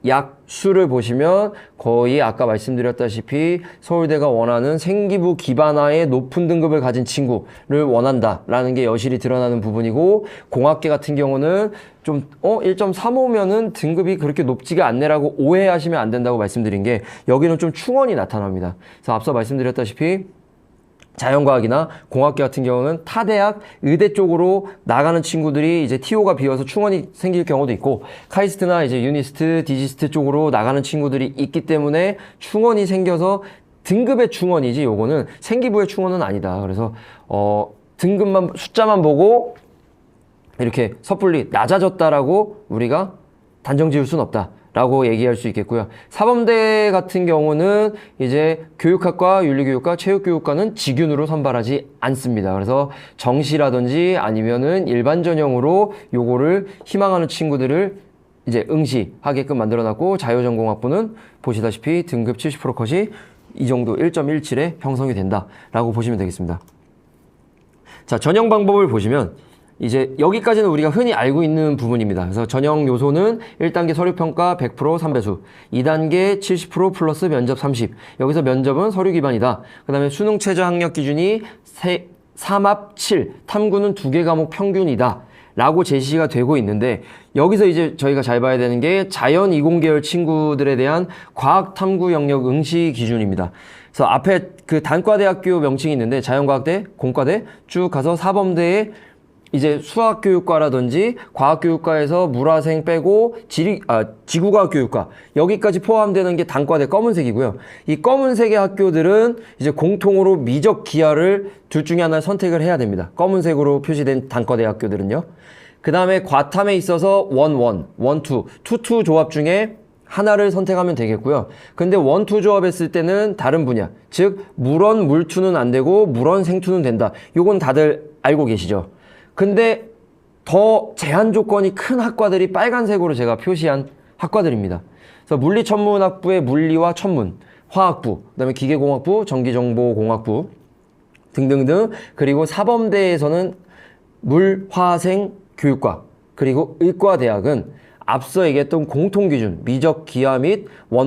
약, 수를 보시면 거의 아까 말씀드렸다시피 서울대가 원하는 생기부 기반화의 높은 등급을 가진 친구를 원한다라는 게 여실히 드러나는 부분이고, 공학계 같은 경우는 좀 1.35면은 등급이 그렇게 높지가 않네라고 오해하시면 안 된다고 말씀드린 게 여기는 좀 충원이 나타납니다. 그래서 앞서 말씀드렸다시피 자연과학이나 공학계 같은 경우는 타대학, 의대 쪽으로 나가는 친구들이 이제 TO가 비어서 충원이 생길 경우도 있고, 카이스트나 이제 유니스트, 디지스트 쪽으로 나가는 친구들이 있기 때문에 충원이 생겨서 등급의 충원이지 요거는 생기부의 충원은 아니다. 그래서 등급만, 숫자만 보고 이렇게 섣불리 낮아졌다라고 우리가 단정 지을 수는 없다 라고 얘기할 수 있겠고요. 사범대 같은 경우는 이제 교육학과, 윤리교육과, 체육교육과는 직윤으로 선발하지 않습니다. 그래서 정시라든지 아니면은 일반 전형으로 요거를 희망하는 친구들을 이제 응시하게끔 만들어놨고, 자유전공학부는 보시다시피 등급 70% 컷이 이 정도 1.17에 형성이 된다라고 보시면 되겠습니다. 자, 전형 방법을 보시면 이제 여기까지는 우리가 흔히 알고 있는 부분입니다. 그래서 전형 요소는 1단계 서류평가 100% 3배수, 2단계 70% 플러스 면접 30. 여기서 면접은 서류 기반이다. 그 다음에 수능 최저 학력 기준이 3합 7, 탐구는 2개 과목 평균이다 라고 제시가 되고 있는데, 여기서 이제 저희가 잘 봐야 되는 게 자연 이공계열 친구들에 대한 과학 탐구 영역 응시 기준입니다. 그래서 앞에 그 단과대학교 명칭이 있는데 자연과학대, 공과대 쭉 가서 사범대에 이제 수학교육과라든지 과학교육과에서 물화생 빼고 지구과학교육과 여기까지 포함되는 게 단과대 검은색이고요. 이 검은색의 학교들은 이제 공통으로 미적 기하를 둘 중에 하나를 선택을 해야 됩니다. 검은색으로 표시된 단과대 학교들은요. 그 다음에 과탐에 있어서 1, 2 조합 중에 하나를 선택하면 되겠고요. 근데 1, 2 조합했을 때는 다른 분야, 즉 물원, 물투는 안 되고 물원, 생투는 된다. 요건 다들 알고 계시죠? 근데 더 제한 조건이 큰 학과들이 빨간색으로 제가 표시한 학과들입니다. 그래서 물리천문학부의 물리와 천문, 화학부, 그다음에 기계공학부, 전기정보공학부 등등등, 그리고 사범대에서는 물화생 교육과, 그리고 의과대학은 앞서 얘기했던 공통기준 미적 기하 및 1, 1, 2,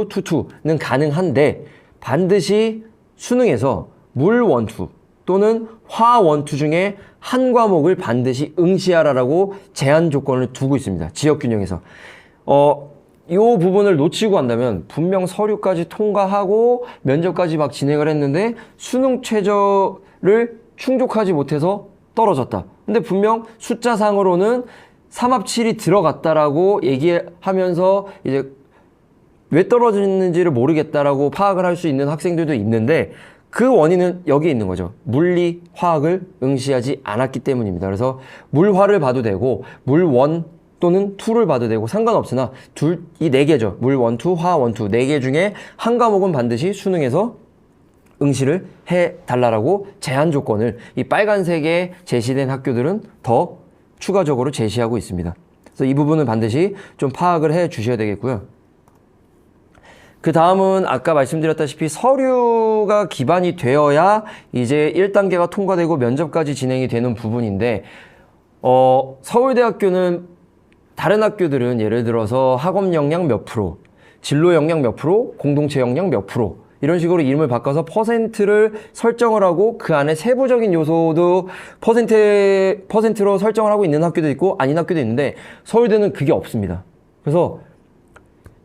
2는 가능한데 반드시 수능에서 물 1, 2 또는 화 1, 2 중에 한 과목을 반드시 응시하라라고 제한 조건을 두고 있습니다. 지역균형에서. 이 부분을 놓치고 한다면 분명 서류까지 통과하고 면접까지 막 진행을 했는데 수능 최저를 충족하지 못해서 떨어졌다. 근데 분명 숫자상으로는 3합 7이 들어갔다라고 얘기하면서 이제 왜 떨어졌는지를 모르겠다라고 파악을 할 수 있는 학생들도 있는데, 그 원인은 여기에 있는 거죠. 물리, 화학을 응시하지 않았기 때문입니다. 그래서 물화를 봐도 되고 물 1, 또는 2를 봐도 되고 상관없으나 이 4개죠. 물 1, 2, 화 1, 2 4개 중에 한 과목은 반드시 수능에서 응시를 해달라고 제한 조건을 이 빨간색에 제시된 학교들은 더 추가적으로 제시하고 있습니다. 그래서 이 부분은 반드시 좀 파악을 해 주셔야 되겠고요. 그 다음은 아까 말씀드렸다시피 서류가 기반이 되어야 이제 1단계가 통과되고 면접까지 진행이 되는 부분인데 서울대학교는 다른 학교들은 예를 들어서 학업 역량 몇 프로, 진로 역량 몇 프로, 공동체 역량 몇 프로 이런 식으로 이름을 바꿔서 퍼센트를 설정을 하고 그 안에 세부적인 요소도 퍼센트로 설정을 하고 있는 학교도 있고 아닌 학교도 있는데 서울대는 그게 없습니다. 그래서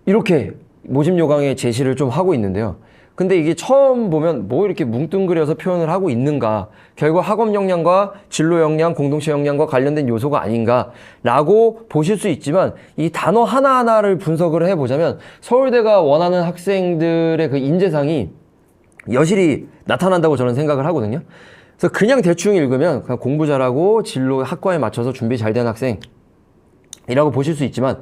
이렇게 모집 요강에 제시를 좀 하고 있는데요. 근데 이게 처음 보면 뭐 이렇게 뭉뚱그려서 표현을 하고 있는가, 결국 학업 역량과 진로 역량, 공동체 역량과 관련된 요소가 아닌가라고 보실 수 있지만 이 단어 하나하나를 분석을 해보자면 서울대가 원하는 학생들의 그 인재상이 여실히 나타난다고 저는 생각을 하거든요. 그래서 그냥 대충 읽으면 그냥 공부 잘하고 진로 학과에 맞춰서 준비 잘 된 학생이라고 보실 수 있지만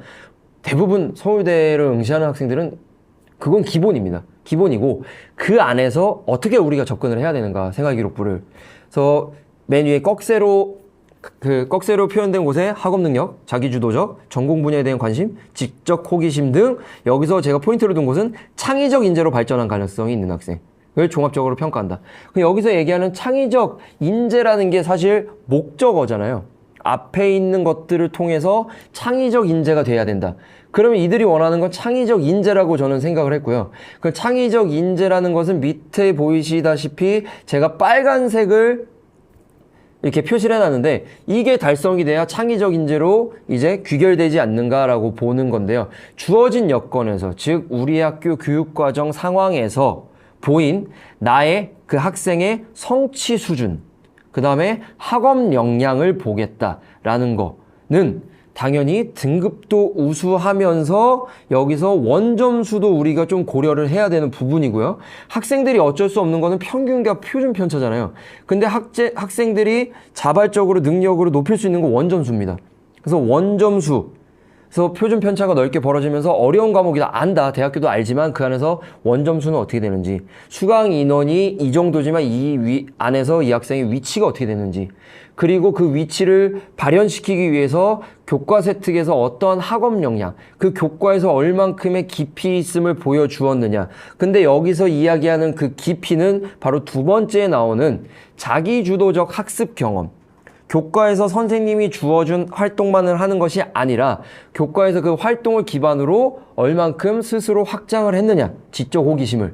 대부분 서울대를 응시하는 학생들은 그건 기본입니다. 기본이고 그 안에서 어떻게 우리가 접근을 해야 되는가 생활 기록부를. 그래서 맨 위에 꺽쇠로 표현된 곳에 학업 능력, 자기주도적, 전공 분야에 대한 관심, 지적 호기심 등 여기서 제가 포인트를 둔 곳은 창의적 인재로 발전한 가능성이 있는 학생을 종합적으로 평가한다. 여기서 얘기하는 창의적 인재라는 게 사실 목적어잖아요. 앞에 있는 것들을 통해서 창의적 인재가 돼야 된다. 그러면 이들이 원하는 건 창의적 인재라고 저는 생각을 했고요. 그 창의적 인재라는 것은 밑에 보이시다시피 제가 빨간색을 이렇게 표시를 해놨는데 이게 달성이 돼야 창의적 인재로 이제 귀결되지 않는가라고 보는 건데요. 주어진 여건에서, 즉 우리 학교 교육과정 상황에서 보인 나의 그 학생의 성취 수준, 그 다음에 학업 역량을 보겠다라는 거는 당연히 등급도 우수하면서 여기서 원점수도 우리가 좀 고려를 해야 되는 부분이고요. 학생들이 어쩔 수 없는 거는 평균과 표준 편차잖아요. 근데 학생들이 자발적으로 능력으로 높일 수 있는 건 원점수입니다. 그래서 원점수, 그래서 표준 편차가 넓게 벌어지면서 어려운 과목이다 안다. 대학교도 알지만 그 안에서 원점수는 어떻게 되는지, 수강 인원이 이 정도지만 이 안에서 이 학생의 위치가 어떻게 되는지, 그리고 그 위치를 발현시키기 위해서 교과 세특에서 어떤 학업 역량, 그 교과에서 얼만큼의 깊이 있음을 보여주었느냐. 근데 여기서 이야기하는 그 깊이는 바로 두 번째에 나오는 자기주도적 학습 경험. 교과에서 선생님이 주어준 활동만을 하는 것이 아니라 교과에서 그 활동을 기반으로 얼만큼 스스로 확장을 했느냐, 지적 호기심을.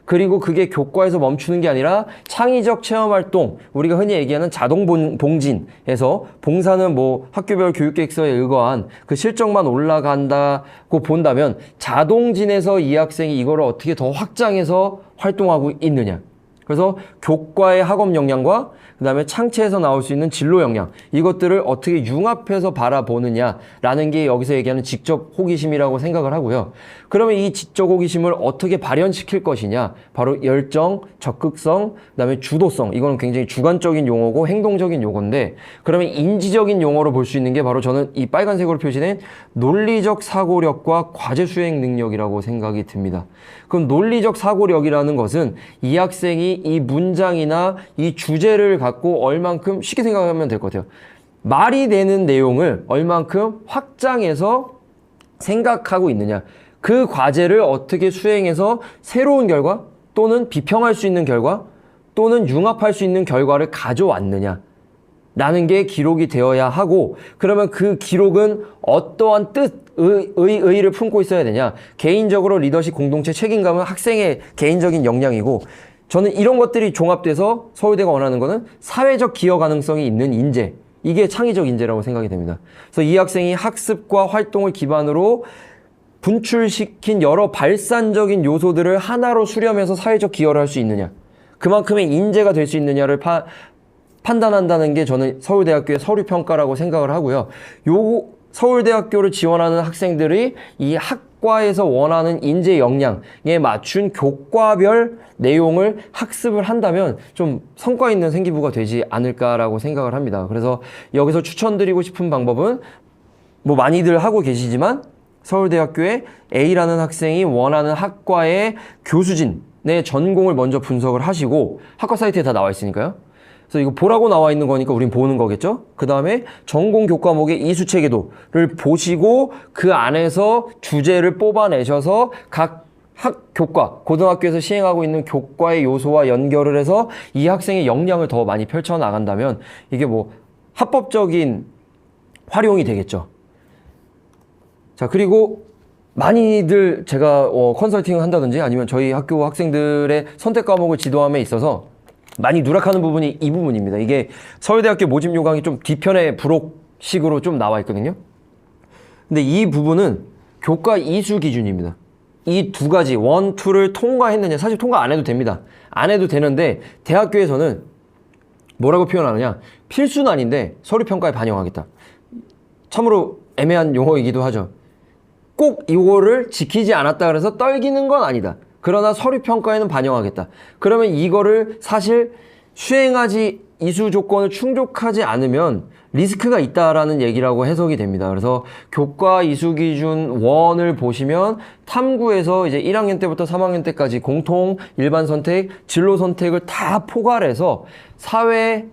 그리고 그게 교과에서 멈추는 게 아니라 창의적 체험활동, 우리가 흔히 얘기하는 자동봉진에서 봉사는 뭐 학교별 교육계획서에 의거한 그 실적만 올라간다고 본다면 자동진에서 이 학생이 이거를 어떻게 더 확장해서 활동하고 있느냐. 그래서 교과의 학업 역량과 그 다음에 창체에서 나올 수 있는 진로 역량, 이것들을 어떻게 융합해서 바라보느냐라는 게 여기서 얘기하는 지적 호기심이라고 생각을 하고요. 그러면 이 지적 호기심을 어떻게 발현시킬 것이냐, 바로 열정, 적극성, 그 다음에 주도성, 이거는 굉장히 주관적인 용어고 행동적인 용어인데, 그러면 인지적인 용어로 볼 수 있는 게 바로 저는 이 빨간색으로 표시된 논리적 사고력과 과제 수행 능력이라고 생각이 듭니다. 그럼 논리적 사고력이라는 것은 이 학생이 이 문장이나 이 주제를 갖고 얼만큼, 쉽게 생각하면 될 것 같아요. 말이 되는 내용을 얼만큼 확장해서 생각하고 있느냐. 그 과제를 어떻게 수행해서 새로운 결과 또는 비평할 수 있는 결과 또는 융합할 수 있는 결과를 가져왔느냐. 라는 게 기록이 되어야 하고, 그러면 그 기록은 어떠한 의의를 품고 있어야 되냐. 개인적으로 리더십, 공동체, 책임감은 학생의 개인적인 역량이고, 저는 이런 것들이 종합돼서 서울대가 원하는 거는 사회적 기여 가능성이 있는 인재, 이게 창의적 인재라고 생각이 됩니다. 그래서 이 학생이 학습과 활동을 기반으로 분출시킨 여러 발산적인 요소들을 하나로 수렴해서 사회적 기여를 할 수 있느냐, 그만큼의 인재가 될 수 있느냐를 판단한다는 게 저는 서울대학교의 서류평가라고 생각을 하고요. 서울대학교를 지원하는 학생들이 이 학과에서 원하는 인재 역량에 맞춘 교과별 내용을 학습을 한다면 좀 성과 있는 생기부가 되지 않을까라고 생각을 합니다. 그래서 여기서 추천드리고 싶은 방법은 뭐 많이들 하고 계시지만 서울대학교에 A라는 학생이 원하는 학과의 교수진의 전공을 먼저 분석을 하시고 학과 사이트에 다 나와 있으니까요. 그래서 이거 보라고 나와 있는 거니까 우린 보는 거겠죠? 그 다음에 전공 교과목의 이수체계도를 보시고 그 안에서 주제를 뽑아내셔서 각 교과, 고등학교에서 시행하고 있는 교과의 요소와 연결을 해서 이 학생의 역량을 더 많이 펼쳐나간다면 이게 뭐 합법적인 활용이 되겠죠. 자, 그리고 많이들 제가 컨설팅을 한다든지 아니면 저희 학교 학생들의 선택 과목을 지도함에 있어서 많이 누락하는 부분이 이 부분입니다. 이게 서울대학교 모집 요강이 좀 뒤편에 부록식으로 좀 나와 있거든요. 근데 이 부분은 교과 이수 기준입니다. 이 두 가지, 1, 2를 통과했느냐, 사실 통과 안 해도 됩니다. 안 해도 되는데 대학교에서는 뭐라고 표현하느냐, 필수난인데 서류평가에 반영하겠다. 참으로 애매한 용어이기도 하죠. 꼭 이거를 지키지 않았다 그래서 떨기는 건 아니다. 그러나 서류평가에는 반영하겠다. 그러면 이거를 사실 수행하지, 이수 조건을 충족하지 않으면 리스크가 있다라는 얘기라고 해석이 됩니다. 그래서 교과 이수 기준 1을 보시면 탐구에서 이제 1학년 때부터 3학년 때까지 공통, 일반 선택, 진로 선택을 다 포괄해서 사회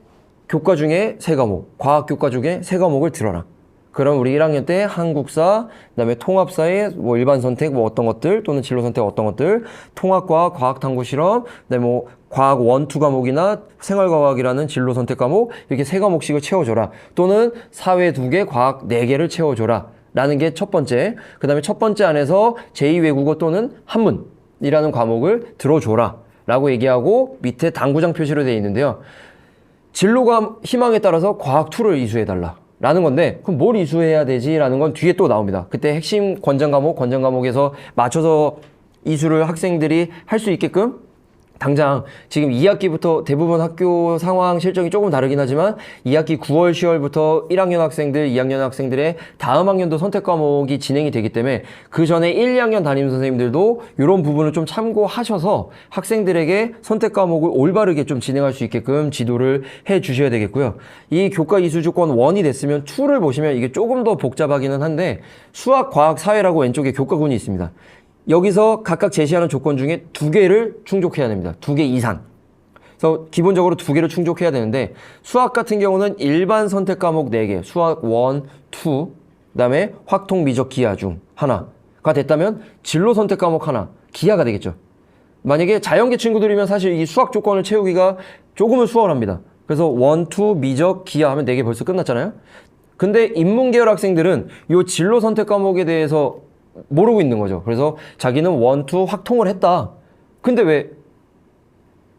교과 중에 3과목, 과학 교과 중에 3과목을 들어라. 그럼 우리 1학년 때 한국사, 그다음에 통합사에 뭐 일반 선택 뭐 어떤 것들 또는 진로 선택 어떤 것들, 통합과학, 과학탐구 실험, 그다음에 뭐 과학 1, 2 과목이나 생활과학이라는 진로 선택 과목 이렇게 3과목씩을 채워줘라. 또는 사회 2개, 과학 4개를 채워줘라. 라는 게 첫 번째. 그다음에 첫 번째 안에서 제2외국어 또는 한문이라는 과목을 들어줘라. 라고 얘기하고 밑에 당구장 표시로 되어 있는데요. 진로가 희망에 따라서 과학 2를 이수해달라. 라는 건데 그럼 뭘 이수해야 되지? 라는 건 뒤에 또 나옵니다. 그때 핵심 권장 과목에서 맞춰서 이수를 학생들이 할 수 있게끔 당장 지금 2학기부터 대부분 학교 상황 실정이 조금 다르긴 하지만 2학기 9월, 10월부터 1학년 학생들, 2학년 학생들의 다음 학년도 선택 과목이 진행이 되기 때문에 그 전에 1, 2학년 담임 선생님들도 이런 부분을 좀 참고하셔서 학생들에게 선택 과목을 올바르게 좀 진행할 수 있게끔 지도를 해 주셔야 되겠고요. 이 교과 이수 조건 1이 됐으면 2를 보시면 이게 조금 더 복잡하기는 한데 수학, 과학, 사회라고 왼쪽에 교과군이 있습니다. 여기서 각각 제시하는 조건 중에 2개를 충족해야 됩니다. 2개 이상. 그래서 기본적으로 2개를 충족해야 되는데 수학 같은 경우는 일반 선택 과목 4개, 수학 1, 2, 그다음에 확통, 미적, 기하 중 하나가 됐다면 진로 선택 과목 하나, 기하가 되겠죠. 만약에 자연계 친구들이면 사실 이 수학 조건을 채우기가 조금은 수월합니다. 그래서 1, 2, 미적, 기하 하면 4개 벌써 끝났잖아요. 근데 인문계열 학생들은 이 진로 선택 과목에 대해서 모르고 있는 거죠. 그래서 자기는 1, 2 확통을 했다. 근데 왜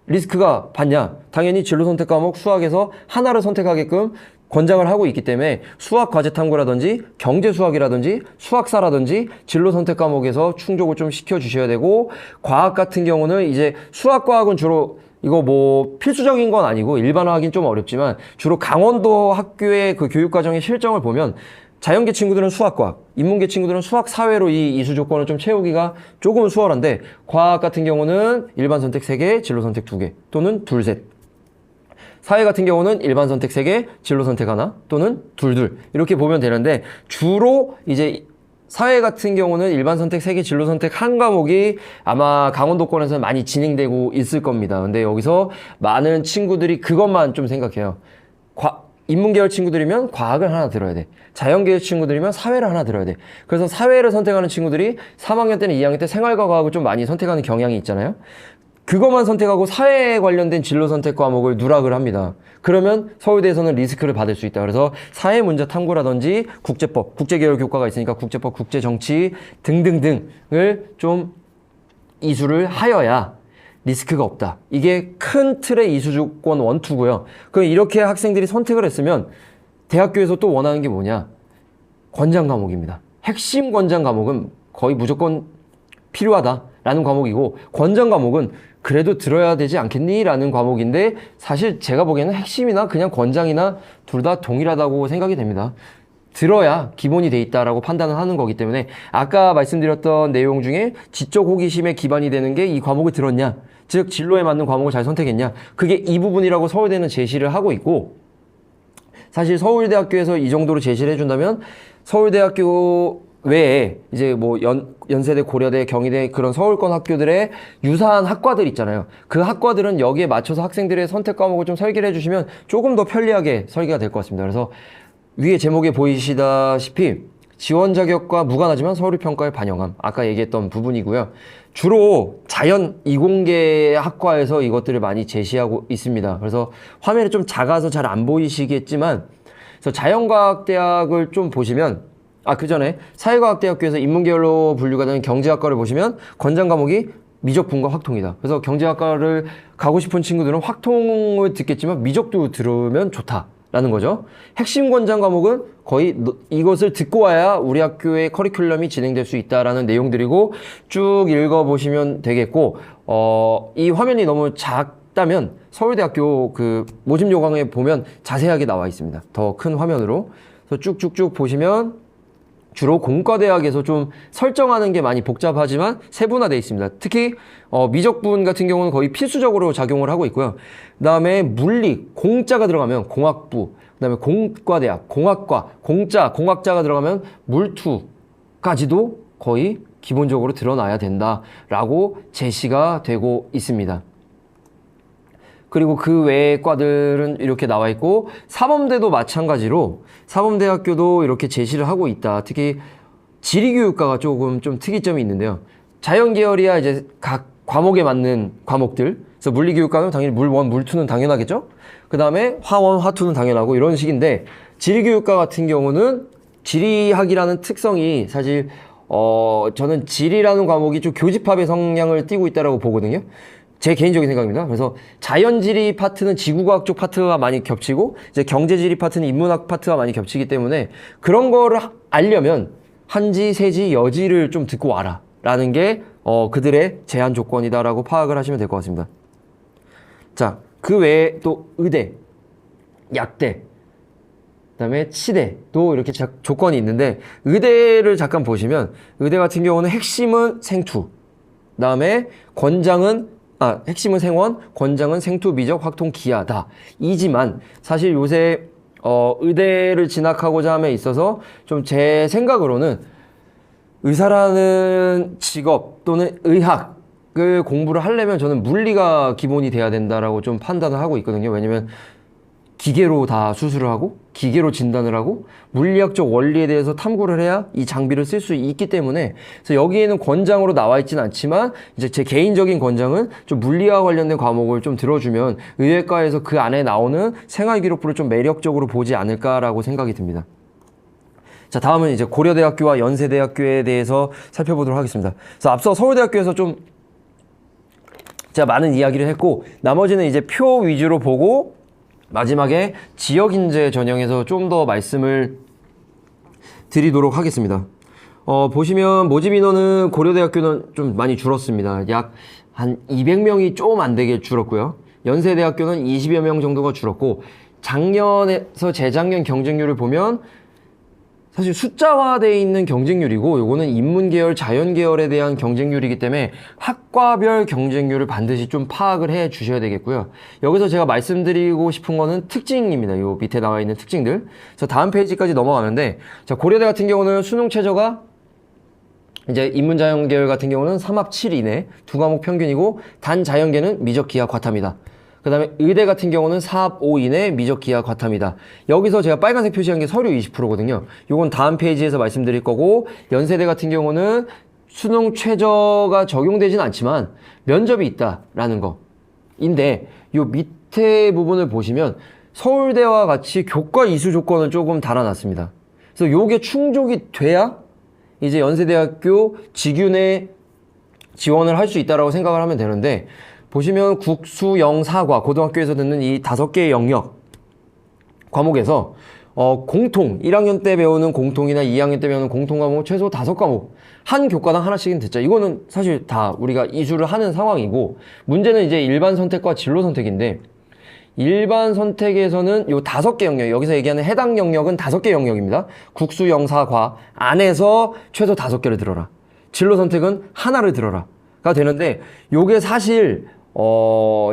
리스크가 받냐? 당연히 진로 선택 과목 수학에서 하나를 선택하게끔 권장을 하고 있기 때문에 수학 과제 탐구라든지 경제 수학이라든지 수학사라든지 진로 선택 과목에서 충족을 좀 시켜주셔야 되고, 과학 같은 경우는 이제 수학 과학은 주로 이거 뭐 필수적인 건 아니고 일반화하긴 좀 어렵지만 주로 강원도 학교의 그 교육과정의 실정을 보면 자연계 친구들은 수학과학, 인문계 친구들은 수학사회로 이 이수 조건을 좀 채우기가 조금은 수월한데, 과학 같은 경우는 일반 선택 3개, 진로 선택 2개 또는 둘, 셋. 사회 같은 경우는 일반 선택 3개, 진로 선택 하나 또는 둘 이렇게 보면 되는데, 주로 이제 사회 같은 경우는 일반 선택 3개, 진로 선택 1과목이 아마 강원도권에서 많이 진행되고 있을 겁니다. 근데 여기서 많은 친구들이 그것만 좀 생각해요. 인문계열 친구들이면 과학을 하나 들어야 돼. 자연계열 친구들이면 사회를 하나 들어야 돼. 그래서 사회를 선택하는 친구들이 3학년 때는 2학년 때 생활과 과학을 좀 많이 선택하는 경향이 있잖아요. 그것만 선택하고 사회에 관련된 진로 선택 과목을 누락을 합니다. 그러면 서울대에서는 리스크를 받을 수 있다. 그래서 사회 문제 탐구라든지 국제법, 국제계열 교과가 있으니까 국제법, 국제정치 등등등을 좀 이수를 하여야 리스크가 없다. 이게 큰 틀의 이수 조건 1, 2고요. 그럼 이렇게 학생들이 선택을 했으면 대학교에서 또 원하는 게 뭐냐? 권장 과목입니다. 핵심 권장 과목은 거의 무조건 필요하다라는 과목이고, 권장 과목은 그래도 들어야 되지 않겠니? 라는 과목인데, 사실 제가 보기에는 핵심이나 그냥 권장이나 둘 다 동일하다고 생각이 됩니다. 들어야 기본이 돼 있다라고 판단을 하는 거기 때문에, 아까 말씀드렸던 내용 중에 지적 호기심에 기반이 되는 게 이 과목을 들었냐, 즉 진로에 맞는 과목을 잘 선택했냐, 그게 이 부분이라고 서울대는 제시를 하고 있고, 사실 서울대학교에서 이 정도로 제시를 해준다면 서울대학교 외에 이제 뭐 연세대, 고려대, 경희대 그런 서울권 학교들의 유사한 학과들 있잖아요. 그 학과들은 여기에 맞춰서 학생들의 선택 과목을 좀 설계를 해주시면 조금 더 편리하게 설계가 될 것 같습니다. 그래서 위에 제목에 보이시다시피 지원 자격과 무관하지만 서류 평가에 반영함. 아까 얘기했던 부분이고요. 주로 자연 이공계 학과에서 이것들을 많이 제시하고 있습니다. 그래서 화면이 좀 작아서 잘 안 보이시겠지만, 그래서 자연과학대학을 좀 보시면, 그 전에 사회과학대학교에서 인문계열로 분류가 되는 경제학과를 보시면 권장 과목이 미적분과 확통이다. 그래서 경제학과를 가고 싶은 친구들은 확통을 듣겠지만 미적도 들으면 좋다라는 거죠. 핵심 권장 과목은 거의 이것을 듣고 와야 우리 학교의 커리큘럼이 진행될 수 있다라는 내용들이고, 쭉 읽어보시면 되겠고, 이 화면이 너무 작다면 서울대학교 그 모집 요강에 보면 자세하게 나와 있습니다. 더 큰 화면으로. 그래서 쭉쭉쭉 보시면 주로 공과대학에서 좀 설정하는 게 많이 복잡하지만 세분화되어 있습니다. 특히 미적분 같은 경우는 거의 필수적으로 작용을 하고 있고요. 그 다음에 물리, 공자가 들어가면 공학부, 그 다음에 공과대학, 공학과, 공학자가 들어가면 물투까지도 거의 기본적으로 드러나야 된다라고 제시가 되고 있습니다. 그리고 그 외의 과들은 이렇게 나와 있고, 사범대도 마찬가지로 사범대학교도 이렇게 제시를 하고 있다. 특히 지리교육과가 조금 좀 특이점이 있는데요. 자연계열이야 이제 각 과목에 맞는 과목들. 그래서 물리교육과는 당연히 물1, 물2는 당연하겠죠? 그 다음에 화1, 화2는 당연하고 이런 식인데, 지리교육과 같은 경우는 지리학이라는 특성이 사실 저는 지리라는 과목이 좀 교집합의 성향을 띠고 있다고 보거든요. 제 개인적인 생각입니다. 그래서 자연지리 파트는 지구과학 쪽 파트와 많이 겹치고, 이제 경제지리 파트는 인문학 파트와 많이 겹치기 때문에 그런 거를 알려면 한지, 세지, 여지를 좀 듣고 와라 라는 게 그들의 제한 조건이다라고 파악을 하시면 될 것 같습니다. 자, 그 외에 또 의대, 약대, 그다음에 치대도 이렇게 조건이 있는데, 의대를 잠깐 보시면 의대 같은 경우는 핵심은 생투, 그다음에 핵심은 생원, 권장은 생투, 미적, 확통, 기하다. 이지만 사실 요새 의대를 진학하고자 함에 있어서 좀 제 생각으로는 의사라는 직업 또는 의학을 공부를 하려면 저는 물리가 기본이 돼야 된다라고 좀 판단을 하고 있거든요. 왜냐면 기계로 다 수술을 하고 기계로 진단을 하고 물리학적 원리에 대해서 탐구를 해야 이 장비를 쓸 수 있기 때문에, 그래서 여기에는 권장으로 나와 있지는 않지만 이제 제 개인적인 권장은 좀 물리와 관련된 과목을 좀 들어주면 의외과에서 그 안에 나오는 생활기록부를 좀 매력적으로 보지 않을까라고 생각이 듭니다. 자, 다음은 이제 고려대학교와 연세대학교에 대해서 살펴보도록 하겠습니다. 그래서 앞서 서울대학교에서 좀 제가 많은 이야기를 했고, 나머지는 이제 표 위주로 보고 마지막에 지역인재 전형에서 좀 더 말씀을 드리도록 하겠습니다. 보시면 모집 인원은 고려대학교는 좀 많이 줄었습니다. 약 한 200명이 좀 안 되게 줄었고요. 연세대학교는 20여 명 정도가 줄었고, 작년에서 재작년 경쟁률을 보면 사실 숫자화되어 있는 경쟁률이고, 요거는 인문계열, 자연계열에 대한 경쟁률이기 때문에 학과별 경쟁률을 반드시 좀 파악을 해 주셔야 되겠고요. 여기서 제가 말씀드리고 싶은 거는 특징입니다. 요 밑에 나와 있는 특징들. 그래서 다음 페이지까지 넘어가는데, 자, 고려대 같은 경우는 수능 최저가 이제 인문자연계열 같은 경우는 3합 7 이내, 두 과목 평균이고, 단 자연계는 미적, 기하, 과탐이다. 그 다음에 의대 같은 경우는 4합 5 이내, 미적, 기하, 과탐이다. 여기서 제가 빨간색 표시한 게 서류 20%거든요. 요건 다음 페이지에서 말씀드릴 거고, 연세대 같은 경우는 수능 최저가 적용되진 않지만 면접이 있다라는 거인데, 요 밑에 부분을 보시면 서울대와 같이 교과 이수 조건을 조금 달아놨습니다. 그래서 요게 충족이 돼야 이제 연세대학교 직윤에 지원을 할 수 있다라고 생각을 하면 되는데, 보시면 국수, 영, 사과, 고등학교에서 듣는 이 5개의 영역 과목에서 공통, 1학년 때 배우는 공통이나 2학년 때 배우는 공통 과목 최소 5과목, 한 교과당 하나씩은 듣자. 이거는 사실 다 우리가 이수를 하는 상황이고, 문제는 이제 일반 선택과 진로 선택인데, 일반 선택에서는 요 5개 영역, 여기서 얘기하는 해당 영역은 5개 영역입니다. 국수, 영, 사과 안에서 최소 5개를 들어라. 진로 선택은 하나를 들어라 가 되는데, 요게 사실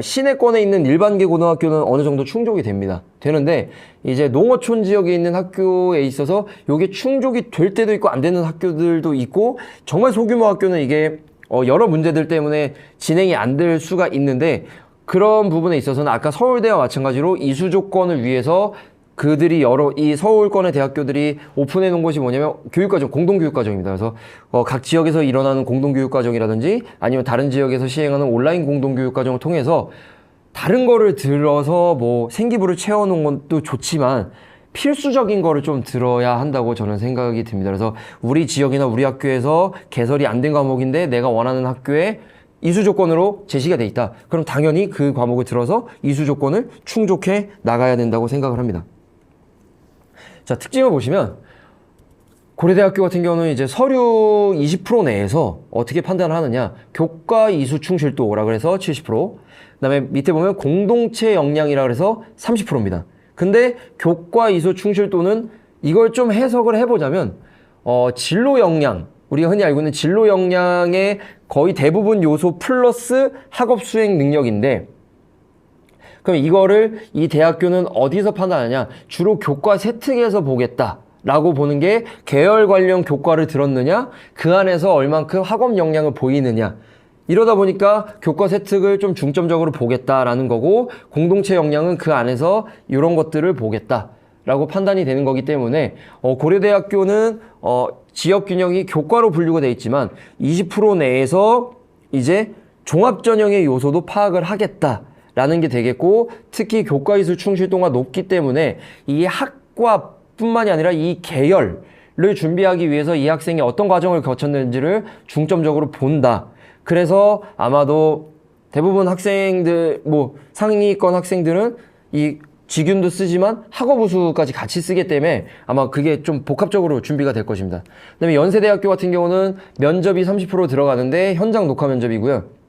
시내권에 있는 일반계 고등학교는 어느 정도 충족이 됩니다. 되는데 이제 농어촌 지역에 있는 학교에 있어서 이게 충족이 될 때도 있고 안 되는 학교들도 있고, 정말 소규모 학교는 이게 여러 문제들 때문에 진행이 안 될 수가 있는데, 그런 부분에 있어서는 아까 서울대와 마찬가지로 이수 조건을 위해서 그들이 이 서울권의 대학교들이 오픈해 놓은 곳이 뭐냐면 교육과정, 공동교육과정입니다. 그래서 각 지역에서 일어나는 공동교육과정이라든지 아니면 다른 지역에서 시행하는 온라인 공동교육과정을 통해서 다른 거를 들어서 뭐 생기부를 채워놓은 것도 좋지만 필수적인 거를 좀 들어야 한다고 저는 생각이 듭니다. 그래서 우리 지역이나 우리 학교에서 개설이 안 된 과목인데 내가 원하는 학교에 이수 조건으로 제시가 돼 있다. 그럼 당연히 그 과목을 들어서 이수 조건을 충족해 나가야 된다고 생각을 합니다. 자, 특징을 보시면 고려대학교 같은 경우는 이제 서류 20% 내에서 어떻게 판단을 하느냐, 교과 이수 충실도라 그래서 70%, 그다음에 밑에 보면 공동체 역량이라 그래서 30%입니다. 근데 교과 이수 충실도는 이걸 좀 해석을 해보자면 진로 역량, 우리가 흔히 알고 있는 진로 역량의 거의 대부분 요소 플러스 학업 수행 능력인데, 그럼 이거를 이 대학교는 어디서 판단하냐? 주로 교과 세특에서 보겠다라고 보는 게, 계열 관련 교과를 들었느냐, 그 안에서 얼만큼 학업 역량을 보이느냐. 이러다 보니까 교과 세특을 좀 중점적으로 보겠다라는 거고, 공동체 역량은 그 안에서 이런 것들을 보겠다라고 판단이 되는 거기 때문에 고려대학교는 지역 균형이 교과로 분류가 되어 있지만 20% 내에서 이제 종합 전형의 요소도 파악을 하겠다 라는 게 되겠고, 특히 교과 이수 충실도가 높기 때문에 이 학과뿐만이 아니라 이 계열을 준비하기 위해서 이 학생이 어떤 과정을 거쳤는지를 중점적으로 본다. 그래서 아마도 대부분 학생들, 뭐 상위권 학생들은 이 직윤도 쓰지만 학업 우수까지 같이 쓰기 때문에 아마 그게 좀 복합적으로 준비가 될 것입니다. 그다음에 연세대학교 같은 경우는 면접이 30% 들어가는데 현장 녹화 면접이고요.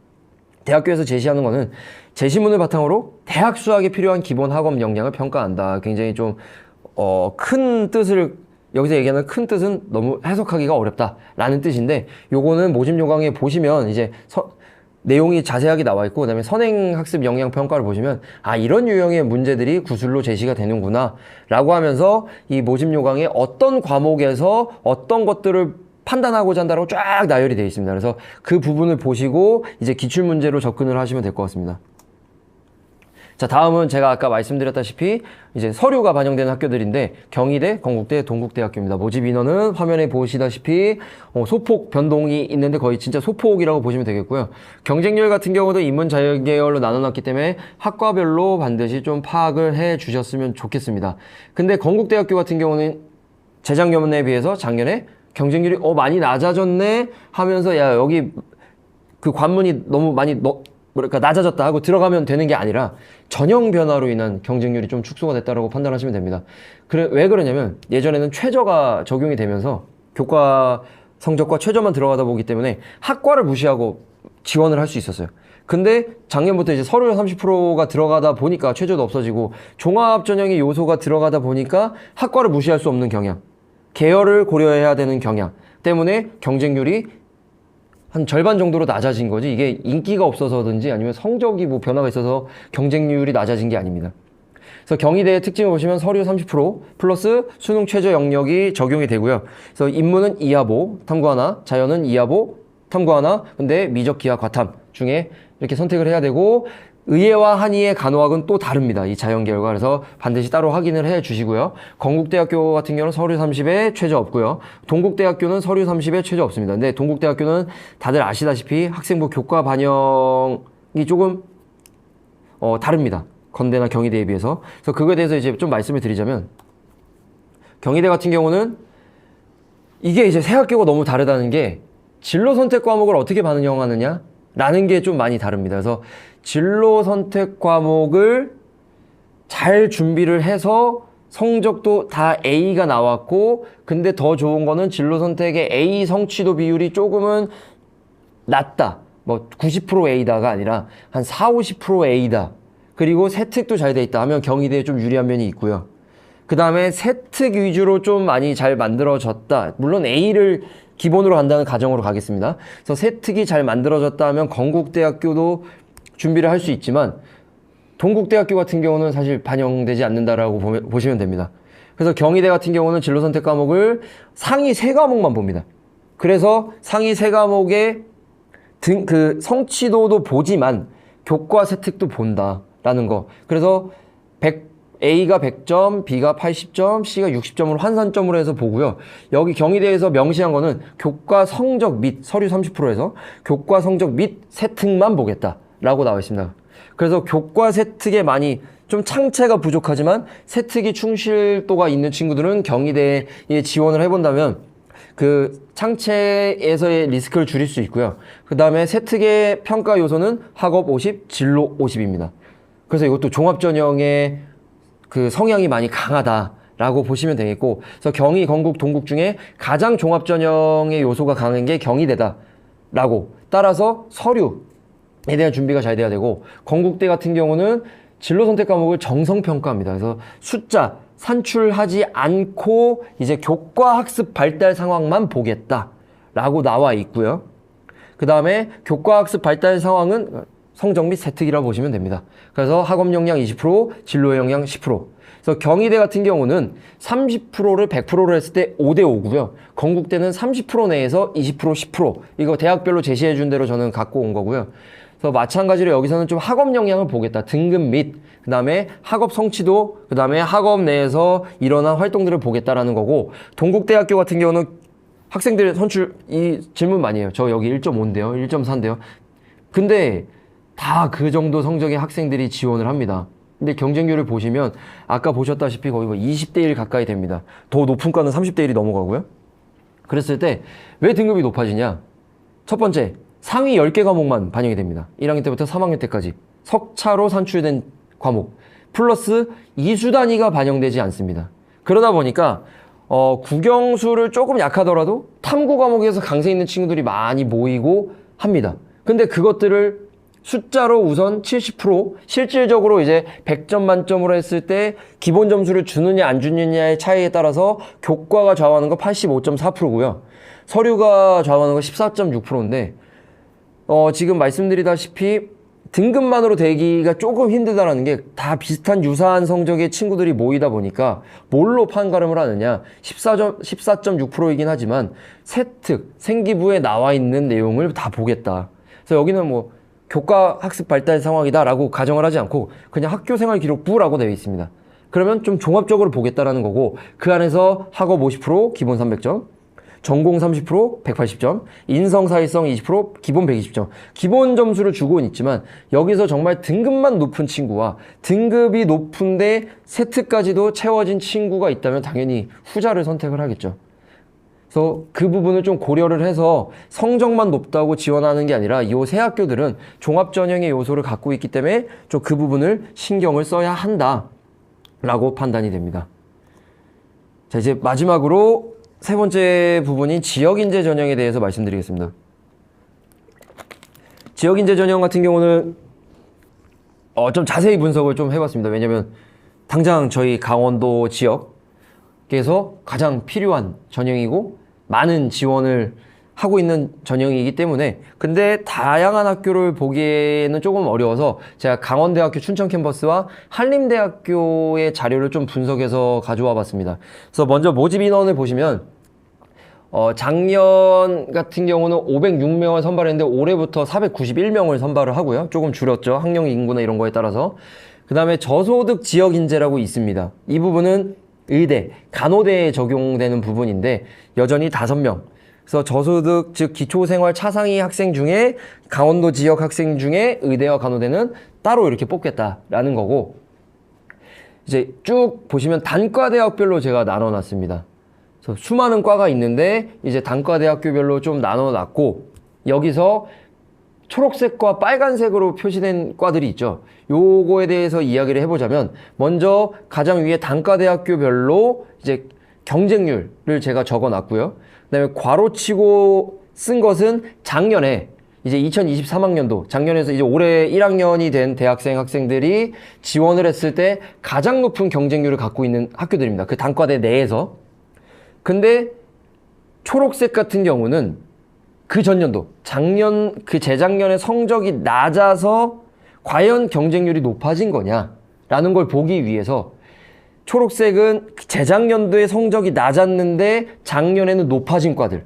대학교에서 제시하는 거는 제시문을 바탕으로 대학 수학에 필요한 기본 학업 역량을 평가한다. 굉장히 좀 큰 뜻을, 여기서 얘기하는 큰 뜻은 너무 해석하기가 어렵다라는 뜻인데, 요거는 모집 요강에 보시면 이제 내용이 자세하게 나와 있고, 그다음에 선행학습 역량 평가를 보시면 이런 유형의 문제들이 구술로 제시가 되는구나 라고 하면서 이 모집 요강에 어떤 과목에서 어떤 것들을 판단하고자 한다고 쫙 나열이 되어 있습니다. 그래서 그 부분을 보시고 이제 기출문제로 접근을 하시면 될 것 같습니다. 자, 다음은 제가 아까 말씀드렸다시피 이제 서류가 반영되는 학교들인데, 경희대, 건국대, 동국대학교입니다. 모집 인원은 화면에 보시다시피 소폭 변동이 있는데 거의 진짜 소폭이라고 보시면 되겠고요. 경쟁률 같은 경우도 인문 자율계열로 나눠놨기 때문에 학과별로 반드시 좀 파악을 해 주셨으면 좋겠습니다. 근데 건국대학교 같은 경우는 재작년에 비해서 작년에 경쟁률이 많이 낮아졌네 하면서 야, 여기 그 관문이 너무 많이 낮아졌다 하고 들어가면 되는 게 아니라 전형 변화로 인한 경쟁률이 좀 축소가 됐다라고 판단하시면 됩니다. 왜 그러냐면 예전에는 최저가 적용이 되면서 교과 성적과 최저만 들어가다 보기 때문에 학과를 무시하고 지원을 할 수 있었어요. 근데 작년부터 이제 서류 30%가 들어가다 보니까 최저도 없어지고 종합 전형의 요소가 들어가다 보니까 학과를 무시할 수 없는 경향, 계열을 고려해야 되는 경향 때문에 경쟁률이 한 절반 정도로 낮아진 거지, 이게 인기가 없어서든지 아니면 성적이 뭐 변화가 있어서 경쟁률이 낮아진 게 아닙니다. 그래서 경희대의 특징을 보시면 서류 30% 플러스 수능 최저 영역이 적용이 되고요. 그래서 인문은 이하보 탐구 하나, 자연은 이하보 탐구 하나, 근데 미적 기하 과탐 중에 이렇게 선택을 해야 되고, 의예와 한의의 간호학은 또 다릅니다. 이 자연계열과. 그래서 반드시 따로 확인을 해 주시고요. 건국대학교 같은 경우는 서류 30에 최저 없고요. 동국대학교는 서류 30에 최저 없습니다. 근데 동국대학교는 다들 아시다시피 학생부 교과 반영이 조금 다릅니다. 건대나 경희대에 비해서. 그래서 그거에 대해서 이제 좀 말씀을 드리자면, 경희대 같은 경우는 이게 이제 새 학교가 너무 다르다는 게 진로 선택 과목을 어떻게 반영하느냐 라는 게 좀 많이 다릅니다. 그래서 진로 선택 과목을 잘 준비를 해서 성적도 다 A가 나왔고, 근데 더 좋은 거는 진로 선택의 A 성취도 비율이 조금은 낮다. 뭐 90% A다가 아니라 한 40-50% A다. 그리고 세특도 잘 돼 있다 하면 경희대에 좀 유리한 면이 있고요. 그 다음에 세특 위주로 좀 많이 잘 만들어졌다. 물론 A를 기본으로 한다는 가정으로 가겠습니다. 그래서 세특이 잘 만들어졌다 하면 건국대학교도 준비를 할 수 있지만 동국대학교 같은 경우는 사실 반영되지 않는다라고 보시면 됩니다. 그래서 경희대 같은 경우는 진로 선택 과목을 상위 3과목만 봅니다. 그래서 상위 3과목의 그 성취도도 보지만 교과 세특도 본다라는 거. 그래서 A가 100점, B가 80점, C가 60점으로 환산점으로 해서 보고요. 여기 경희대에서 명시한 거는 교과 성적 및 서류 30%에서 교과 성적 및 세특만 보겠다라고 나와 있습니다. 그래서 교과 세특에 많이 좀 창체가 부족하지만 세특이 충실도가 있는 친구들은 경희대에 지원을 해본다면 그 창체에서의 리스크를 줄일 수 있고요. 그 다음에 세특의 평가 요소는 학업 50, 진로 50입니다. 그래서 이것도 종합전형의 그 성향이 많이 강하다라고 보시면 되겠고, 그래서 경희, 건국, 동국 중에 가장 종합전형의 요소가 강한 게 경희대다라고. 따라서 서류에 대한 준비가 잘 돼야 되고, 건국대 같은 경우는 진로 선택 과목을 정성평가합니다. 그래서 숫자 산출하지 않고 이제 교과 학습 발달 상황만 보겠다라고 나와 있고요. 그 다음에 교과 학습 발달 상황은 성적 및 세특이라고 보시면 됩니다. 그래서 학업 역량 20%, 진로 역량 10%. 그래서 경희대 같은 경우는 30%를 100%로 했을 때 5대 5고요. 건국대는 30% 내에서 20%, 10%. 이거 대학별로 제시해 준 대로 저는 갖고 온 거고요. 그래서 마찬가지로 여기서는 좀 학업 역량을 보겠다. 등급 및, 그 다음에 학업 성취도, 그 다음에 학업 내에서 일어난 활동들을 보겠다라는 거고, 동국대학교 같은 경우는 학생들의 선출, 이 질문 많이 해요. 저 여기 1.5인데요. 1.4인데요. 근데 다 그 정도 성적의 학생들이 지원을 합니다. 근데 경쟁률을 보시면 아까 보셨다시피 거의 뭐 20대 1 가까이 됩니다. 더 높은 과는 30대 1이 넘어가고요. 그랬을 때 왜 등급이 높아지냐? 첫 번째, 상위 10개 과목만 반영이 됩니다. 1학년 때부터 3학년 때까지. 석차로 산출된 과목. 플러스 이수 단위가 반영되지 않습니다. 그러다 보니까 국영수를 조금 약하더라도 탐구 과목에서 강세 있는 친구들이 많이 모이고 합니다. 근데 그것들을 숫자로 우선 70%, 실질적으로 이제 100점 만점으로 했을 때 기본 점수를 주느냐 안 주느냐의 차이에 따라서 교과가 좌우하는 거 85.4%고요. 서류가 좌우하는 거 14.6%인데 지금 말씀드리다시피 등급만으로 되기가 조금 힘들다라는 게 다 비슷한 유사한 성적의 친구들이 모이다 보니까 뭘로 판가름을 하느냐. 14.6%이긴 하지만 세특, 생기부에 나와 있는 내용을 다 보겠다. 그래서 여기는 뭐 교과 학습 발달 상황이다라고 가정을 하지 않고 그냥 학교생활기록부라고 되어 있습니다. 그러면 좀 종합적으로 보겠다라는 거고, 그 안에서 학업 50%, 기본 300점, 전공 30%, 180점, 인성 사회성 20%, 기본 120점. 기본 점수를 주고는 있지만 여기서 정말 등급만 높은 친구와 등급이 높은데 세특까지도 채워진 친구가 있다면 당연히 후자를 선택을 하겠죠. 그래서 그 부분을 좀 고려를 해서 성적만 높다고 지원하는 게 아니라 이 세 학교들은 종합전형의 요소를 갖고 있기 때문에 좀 그 부분을 신경을 써야 한다라고 판단이 됩니다. 자, 이제 마지막으로 세 번째 부분인 지역인재 전형에 대해서 말씀드리겠습니다. 지역인재 전형 같은 경우는 좀 자세히 분석을 좀 해봤습니다. 왜냐면 당장 저희 강원도 지역에서 가장 필요한 전형이고 많은 지원을 하고 있는 전형이기 때문에, 근데 다양한 학교를 보기에는 조금 어려워서 제가 강원대학교 춘천 캠퍼스와 한림대학교의 자료를 좀 분석해서 가져와 봤습니다. 그래서 먼저 모집 인원을 보시면 작년 같은 경우는 506명을 선발했는데 올해부터 491명을 선발을 하고요. 조금 줄였죠. 학령 인구나 이런 거에 따라서. 그 다음에 저소득 지역 인재라고 있습니다. 이 부분은 의대, 간호대에 적용되는 부분인데 여전히 5명. 그래서 저소득, 즉 기초생활 차상위 학생 중에 강원도 지역 학생 중에 의대와 간호대는 따로 이렇게 뽑겠다라는 거고, 이제 쭉 보시면 단과대학별로 제가 나눠놨습니다. 그래서 수많은 과가 있는데 이제 단과대학교별로 좀 나눠놨고, 여기서 초록색과 빨간색으로 표시된 과들이 있죠. 요거에 대해서 이야기를 해보자면, 먼저 가장 위에 단과대학교별로 이제 경쟁률을 제가 적어놨고요. 그 다음에 괄호치고 쓴 것은 작년에 이제 2023학년도, 작년에서 이제 올해 1학년이 된 대학생 학생들이 지원을 했을 때 가장 높은 경쟁률을 갖고 있는 학교들입니다. 그 단과대 내에서. 근데 초록색 같은 경우는 그 전년도, 재작년에 성적이 낮아서 과연 경쟁률이 높아진 거냐라는 걸 보기 위해서 초록색은 재작년도에 성적이 낮았는데 작년에는 높아진 과들.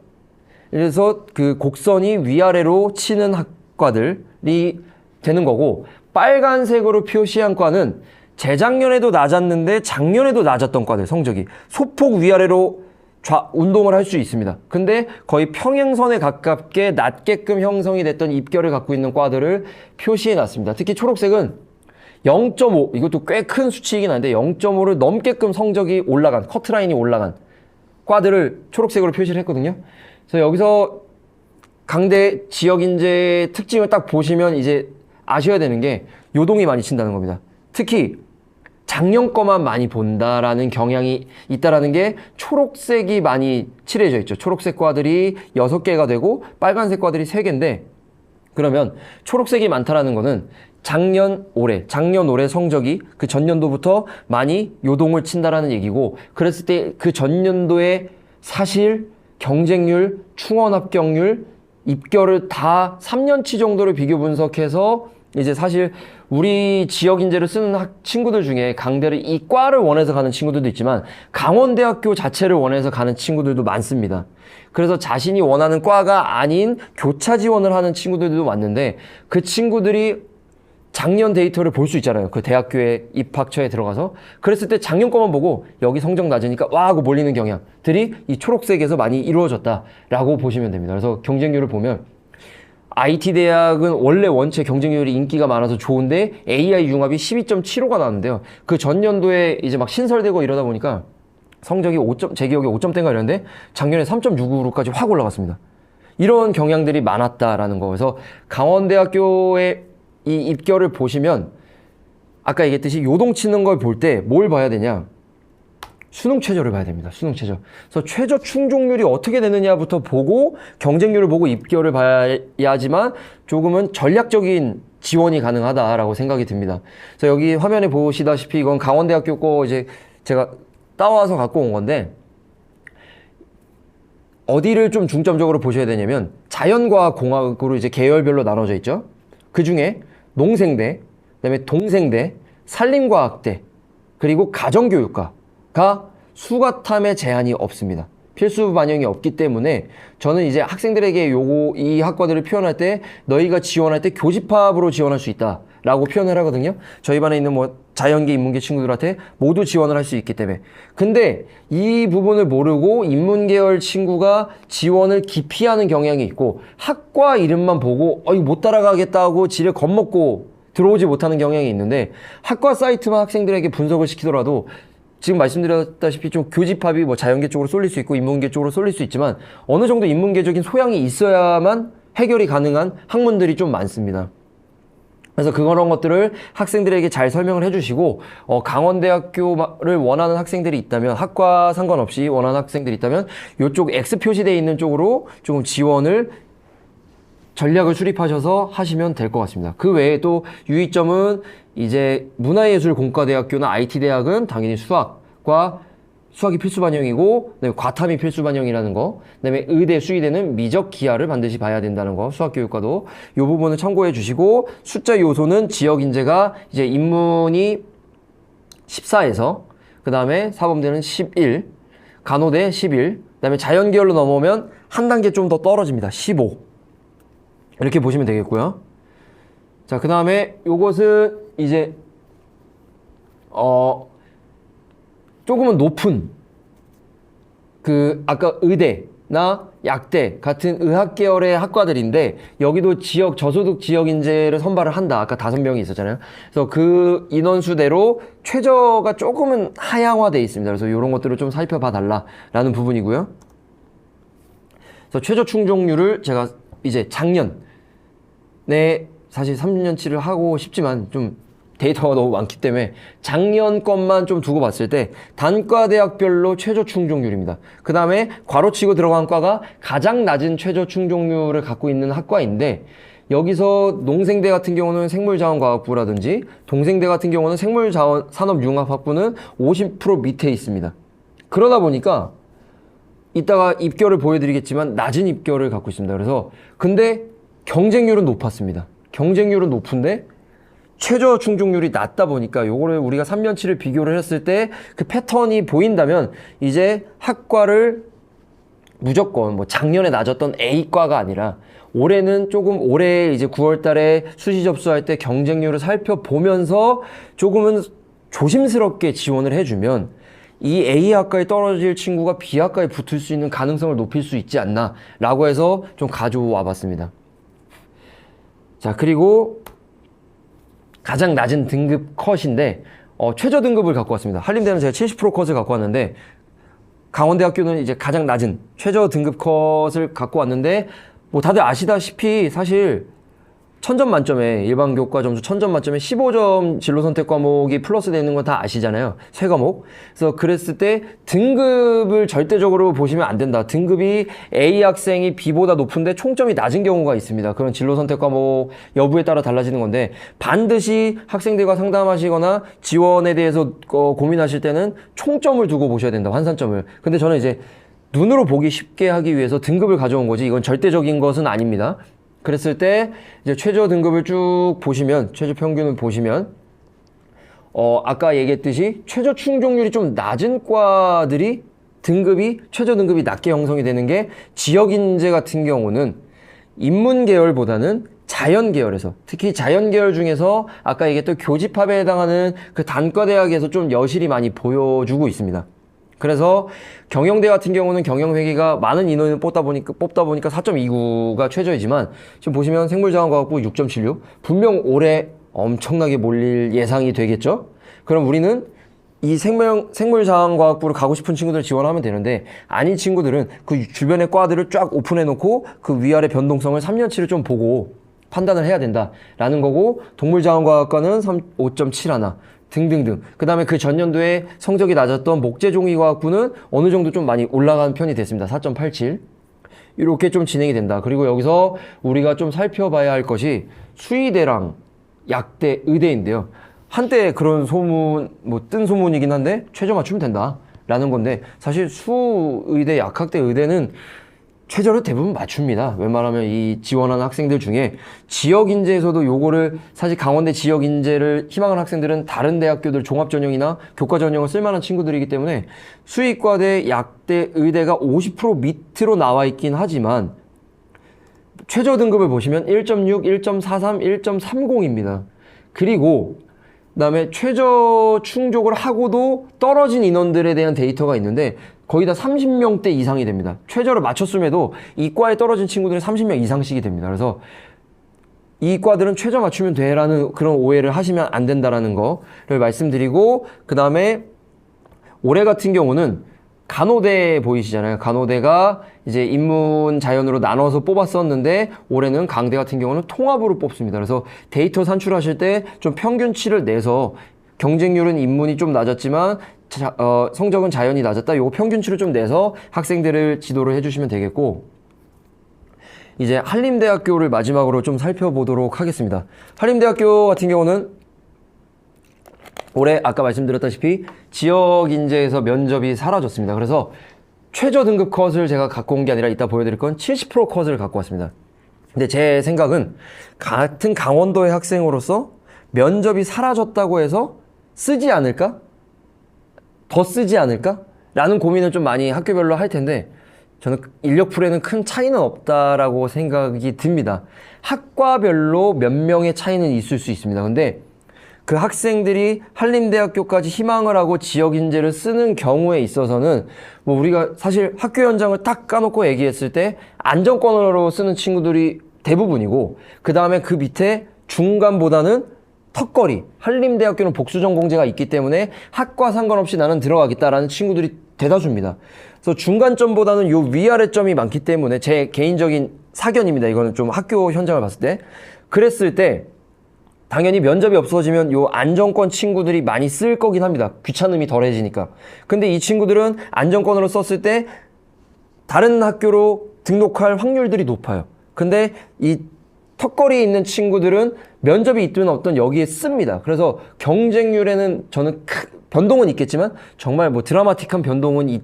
그래서 그 곡선이 위아래로 치는 학과들이 되는 거고, 빨간색으로 표시한 과는 재작년에도 낮았는데 작년에도 낮았던 과들 성적이 소폭 위아래로 운동을 할 수 있습니다. 근데 거의 평행선에 가깝게 낮게끔 형성이 됐던 입결을 갖고 있는 과들을 표시해 놨습니다. 특히 초록색은 0.5, 이것도 꽤 큰 수치이긴 한데 0.5를 넘게끔 성적이 올라간, 커트라인이 올라간 과들을 초록색으로 표시를 했거든요. 그래서 여기서 강대 지역인재 특징을 딱 보시면 이제 아셔야 되는 게 요동이 많이 친다는 겁니다. 특히 작년 거만 많이 본다라는 경향이 있다라는 게 초록색이 많이 칠해져 있죠. 초록색 과들이 6개가 되고 빨간색 과들이 3개인데, 그러면 초록색이 많다라는 거는 작년 올해 성적이 그 전년도부터 많이 요동을 친다라는 얘기고, 그랬을 때 그 전년도에 사실 경쟁률, 충원 합격률, 입결을 다 3년치 정도를 비교 분석해서 이제 사실 우리 지역 인재를 쓰는 친구들 중에 강대를 이 과를 원해서 가는 친구들도 있지만 강원대학교 자체를 원해서 가는 친구들도 많습니다. 그래서 자신이 원하는 과가 아닌 교차 지원을 하는 친구들도 많은데, 그 친구들이 작년 데이터를 볼 수 있잖아요. 그 대학교에 입학처에 들어가서. 그랬을 때 작년 거만 보고 여기 성적 낮으니까 와 하고 몰리는 경향들이 이 초록색에서 많이 이루어졌다라고 보시면 됩니다. 그래서 경쟁률을 보면 IT 대학은 원래 원체 경쟁률이 인기가 많아서 좋은데 AI 융합이 12.75가 나왔는데요. 그 전년도에 이제 막 신설되고 이러다 보니까 성적이 5점, 제 기억에 5점대인가 이랬는데 작년에 3.65로까지 확 올라갔습니다. 이런 경향들이 많았다라는 거. 그래서 강원대학교의 이 입결을 보시면 아까 얘기했듯이 요동치는 걸 볼 때 뭘 봐야 되냐? 수능 최저를 봐야 됩니다. 수능 최저. 그래서 최저 충족률이 어떻게 되느냐부터 보고 경쟁률을 보고 입결을 봐야지만 조금은 전략적인 지원이 가능하다라고 생각이 듭니다. 그래서 여기 화면에 보시다시피 이건 강원대학교 거 이제 제가 따와서 갖고 온 건데, 어디를 좀 중점적으로 보셔야 되냐면 자연과학 공학으로 이제 계열별로 나눠져 있죠. 그 중에 농생대, 그다음에 동생대, 산림과학대, 그리고 가정교육과가 수가탐에 제한이 없습니다. 필수 반영이 없기 때문에 저는 이제 학생들에게 이 학과들을 표현할 때 너희가 지원할 때 교집합으로 지원할 수 있다라고 표현을 하거든요. 저희 반에 있는 뭐 자연계, 인문계 친구들한테 모두 지원을 할 수 있기 때문에. 근데 이 부분을 모르고 인문계열 친구가 지원을 기피하는 경향이 있고, 학과 이름만 보고 이거 못 따라가겠다고 지레 겁먹고 들어오지 못하는 경향이 있는데, 학과 사이트만 학생들에게 분석을 시키더라도 지금 말씀드렸다시피 좀 교집합이 뭐 자연계 쪽으로 쏠릴 수 있고 인문계 쪽으로 쏠릴 수 있지만 어느 정도 인문계적인 소양이 있어야만 해결이 가능한 학문들이 좀 많습니다. 그래서 그런 것들을 학생들에게 잘 설명을 해주시고, 강원대학교를 원하는 학생들이 있다면, 학과 상관없이 원하는 학생들이 있다면 이쪽 X 표시되어 있는 쪽으로 조금 지원을 전략을 수립하셔서 하시면 될 것 같습니다. 그 외에 또 유의점은 이제 문화예술공과대학교나 IT대학은 당연히 수학이 필수 반영이고, 그다음에 과탐이 필수 반영이라는 거, 그다음에 의대, 수의대는 미적 기하를 반드시 봐야 된다는 거, 수학교육과도 이 부분을 참고해 주시고, 숫자 요소는 지역 인재가 이제 인문이 14에서 그다음에 사범대는 11, 간호대 11, 그다음에 자연계열로 넘어오면 한 단계 좀 더 떨어집니다. 15. 이렇게 보시면 되겠고요. 자, 그 다음에 요것은 이제 조금은 높은 아까 의대나 약대 같은 의학 계열의 학과들인데, 여기도 저소득 지역 인재를 선발을 한다. 아까 5명이 있었잖아요. 그래서 그 인원수대로 최저가 조금은 하향화되어 있습니다. 그래서 이런 것들을 좀 살펴봐 달라라는 부분이고요. 그래서 최저 충족률을 제가 이제 작년에 사실 3년치를 하고 싶지만 좀 데이터가 너무 많기 때문에 작년 것만 좀 두고 봤을 때 단과대학별로 최저 충족률입니다. 그 다음에 괄호치고 들어간 과가 가장 낮은 최저 충족률을 갖고 있는 학과인데, 여기서 농생대 같은 경우는 생물자원과학부라든지 동생대 같은 경우는 생물자원산업융합학부는 50% 밑에 있습니다. 그러다 보니까 이따가 입결을 보여드리겠지만 낮은 입결을 갖고 있습니다. 그래서 근데 경쟁률은 높았습니다. 경쟁률은 높은데 최저 충족률이 낮다 보니까 요거를 우리가 3년치를 비교를 했을 때 그 패턴이 보인다면 이제 학과를 무조건 뭐 작년에 낮았던 A과가 아니라 올해는 조금 올해 이제 9월 달에 수시 접수할 때 경쟁률을 살펴보면서 조금은 조심스럽게 지원을 해주면 이 A학과에 떨어질 친구가 B학과에 붙을 수 있는 가능성을 높일 수 있지 않나 라고 해서 좀 가져와 봤습니다. 자, 그리고 가장 낮은 등급 컷인데 최저 등급을 갖고 왔습니다. 한림대는 제가 70% 컷을 갖고 왔는데 강원대학교는 이제 가장 낮은 최저 등급 컷을 갖고 왔는데 뭐 다들 아시다시피 사실 1000점 만점에 일반 교과 점수 1000점 만점에 15점 진로 선택 과목이 플러스 되는 건 다 아시잖아요. 세 과목. 그래서 그랬을 때 등급을 절대적으로 보시면 안 된다. 등급이 A 학생이 B보다 높은데 총점이 낮은 경우가 있습니다. 그런 진로 선택 과목 여부에 따라 달라지는 건데 반드시 학생들과 상담하시거나 지원에 대해서 고민하실 때는 총점을 두고 보셔야 된다. 환산점을. 근데 저는 이제 눈으로 보기 쉽게 하기 위해서 등급을 가져온 거지 이건 절대적인 것은 아닙니다. 그랬을 때 이제 최저 등급을 쭉 보시면 최저 평균을 보시면 아까 얘기했듯이 최저 충족률이 좀 낮은 과들이 등급이 최저 등급이 낮게 형성이 되는 게 지역 인재 같은 경우는 인문 계열보다는 자연 계열에서 특히 자연 계열 중에서 아까 얘기했던 교집합에 해당하는 그 단과대학에서 좀 여실히 많이 보여주고 있습니다. 그래서 경영대 같은 경우는 경영회계가 많은 인원을 뽑다 보니까 4.29가 최저이지만 지금 보시면 생물자원과학부 6.76 분명 올해 엄청나게 몰릴 예상이 되겠죠. 그럼 우리는 이 생물자원과학부를 가고 싶은 친구들 지원하면 되는데 아닌 친구들은 그 주변의 과들을 쫙 오픈해 놓고 그 위아래 변동성을 3년치를 좀 보고 판단을 해야 된다라는 거고 동물자원과학과는 5.71 등등등. 그 다음에 그 전년도에 성적이 낮았던 목재종이과학부는 어느 정도 좀 많이 올라간 편이 됐습니다. 4.87. 이렇게 좀 진행이 된다. 그리고 여기서 우리가 좀 살펴봐야 할 것이 수의대랑 약대, 의대인데요. 한때 그런 소문, 뜬 소문이긴 한데 최저 맞추면 된다. 라는 건데 사실 수의대, 약학대, 의대는 최저를 대부분 맞춥니다. 웬만하면 이 지원하는 학생들 중에 지역인재에서도 요거를 사실 강원대 지역인재를 희망하는 학생들은 다른 대학교들 종합전형이나 교과전형을 쓸만한 친구들이기 때문에 수의과대, 약대, 의대가 50% 밑으로 나와 있긴 하지만 최저 등급을 보시면 1.6, 1.43, 1.30입니다. 그리고 그다음에 최저 충족을 하고도 떨어진 인원들에 대한 데이터가 있는데 거의 다 30명대 이상이 됩니다. 최저를 맞췄음에도 이 과에 떨어진 친구들이 30명 이상씩이 됩니다. 그래서 이 과들은 최저 맞추면 돼라는 그런 오해를 하시면 안 된다라는 거를 말씀드리고 그 다음에 올해 같은 경우는 간호대 보이시잖아요. 간호대가 이제 인문 자연으로 나눠서 뽑았었는데 올해는 강대 같은 경우는 통합으로 뽑습니다. 그래서 데이터 산출하실 때 좀 평균치를 내서 경쟁률은 인문이 좀 낮았지만 성적은 자연이 낮았다. 요거 평균치를 좀 내서 학생들을 지도를 해주시면 되겠고 이제 한림대학교를 마지막으로 좀 살펴보도록 하겠습니다. 한림대학교 같은 경우는 올해 아까 말씀드렸다시피 지역 인재에서 면접이 사라졌습니다. 그래서 최저 등급 컷을 제가 갖고 온 게 아니라 이따 보여드릴 건 70% 컷을 갖고 왔습니다. 근데 제 생각은 같은 강원도의 학생으로서 면접이 사라졌다고 해서 쓰지 않을까? 더 쓰지 않을까? 라는 고민을 좀 많이 학교별로 할 텐데 저는 인력풀에는 큰 차이는 없다라고 생각이 듭니다. 학과별로 몇 명의 차이는 있을 수 있습니다. 근데 그 학생들이 한림대학교까지 희망을 하고 지역 인재를 쓰는 경우에 있어서는 뭐 우리가 사실 학교 현장을 딱 까놓고 얘기했을 때 안정권으로 쓰는 친구들이 대부분이고 그 다음에 그 밑에 중간보다는 턱걸이 한림대학교는 복수전공제가 있기 때문에 학과 상관없이 나는 들어가겠다라는 친구들이 대다수입니다. 그래서 중간점보다는 요 위아래점이 많기 때문에 제 개인적인 사견입니다. 이거는 좀 학교 현장을 봤을 때 그랬을 때 당연히 면접이 없어지면 요 안정권 친구들이 많이 쓸 거긴 합니다. 귀찮음이 덜해지니까. 근데 이 친구들은 안정권으로 썼을 때 다른 학교로 등록할 확률들이 높아요. 근데 이 턱걸이에 있는 친구들은 면접이 있든 없든 여기에 씁니다. 그래서 경쟁률에는 저는 변동은 있겠지만 정말 뭐 드라마틱한 변동은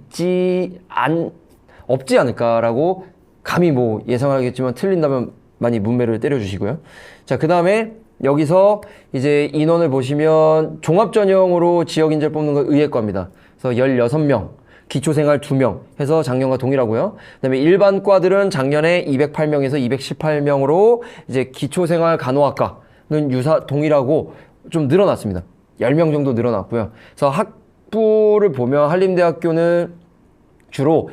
없지 않을까라고 감히 뭐 예상하겠지만 틀린다면 많이 문매를 때려주시고요. 자, 그 다음에 여기서 이제 인원을 보시면 종합전형으로 지역인재를 뽑는 건 의예과입니다. 그래서 16명, 기초생활 2명 해서 작년과 동일하고요. 그다음에 일반과들은 작년에 208명에서 218명으로 이제 기초생활 간호학과는 동일하고 좀 늘어났습니다. 10명 정도 늘어났고요. 그래서 학부를 보면 한림대학교는 주로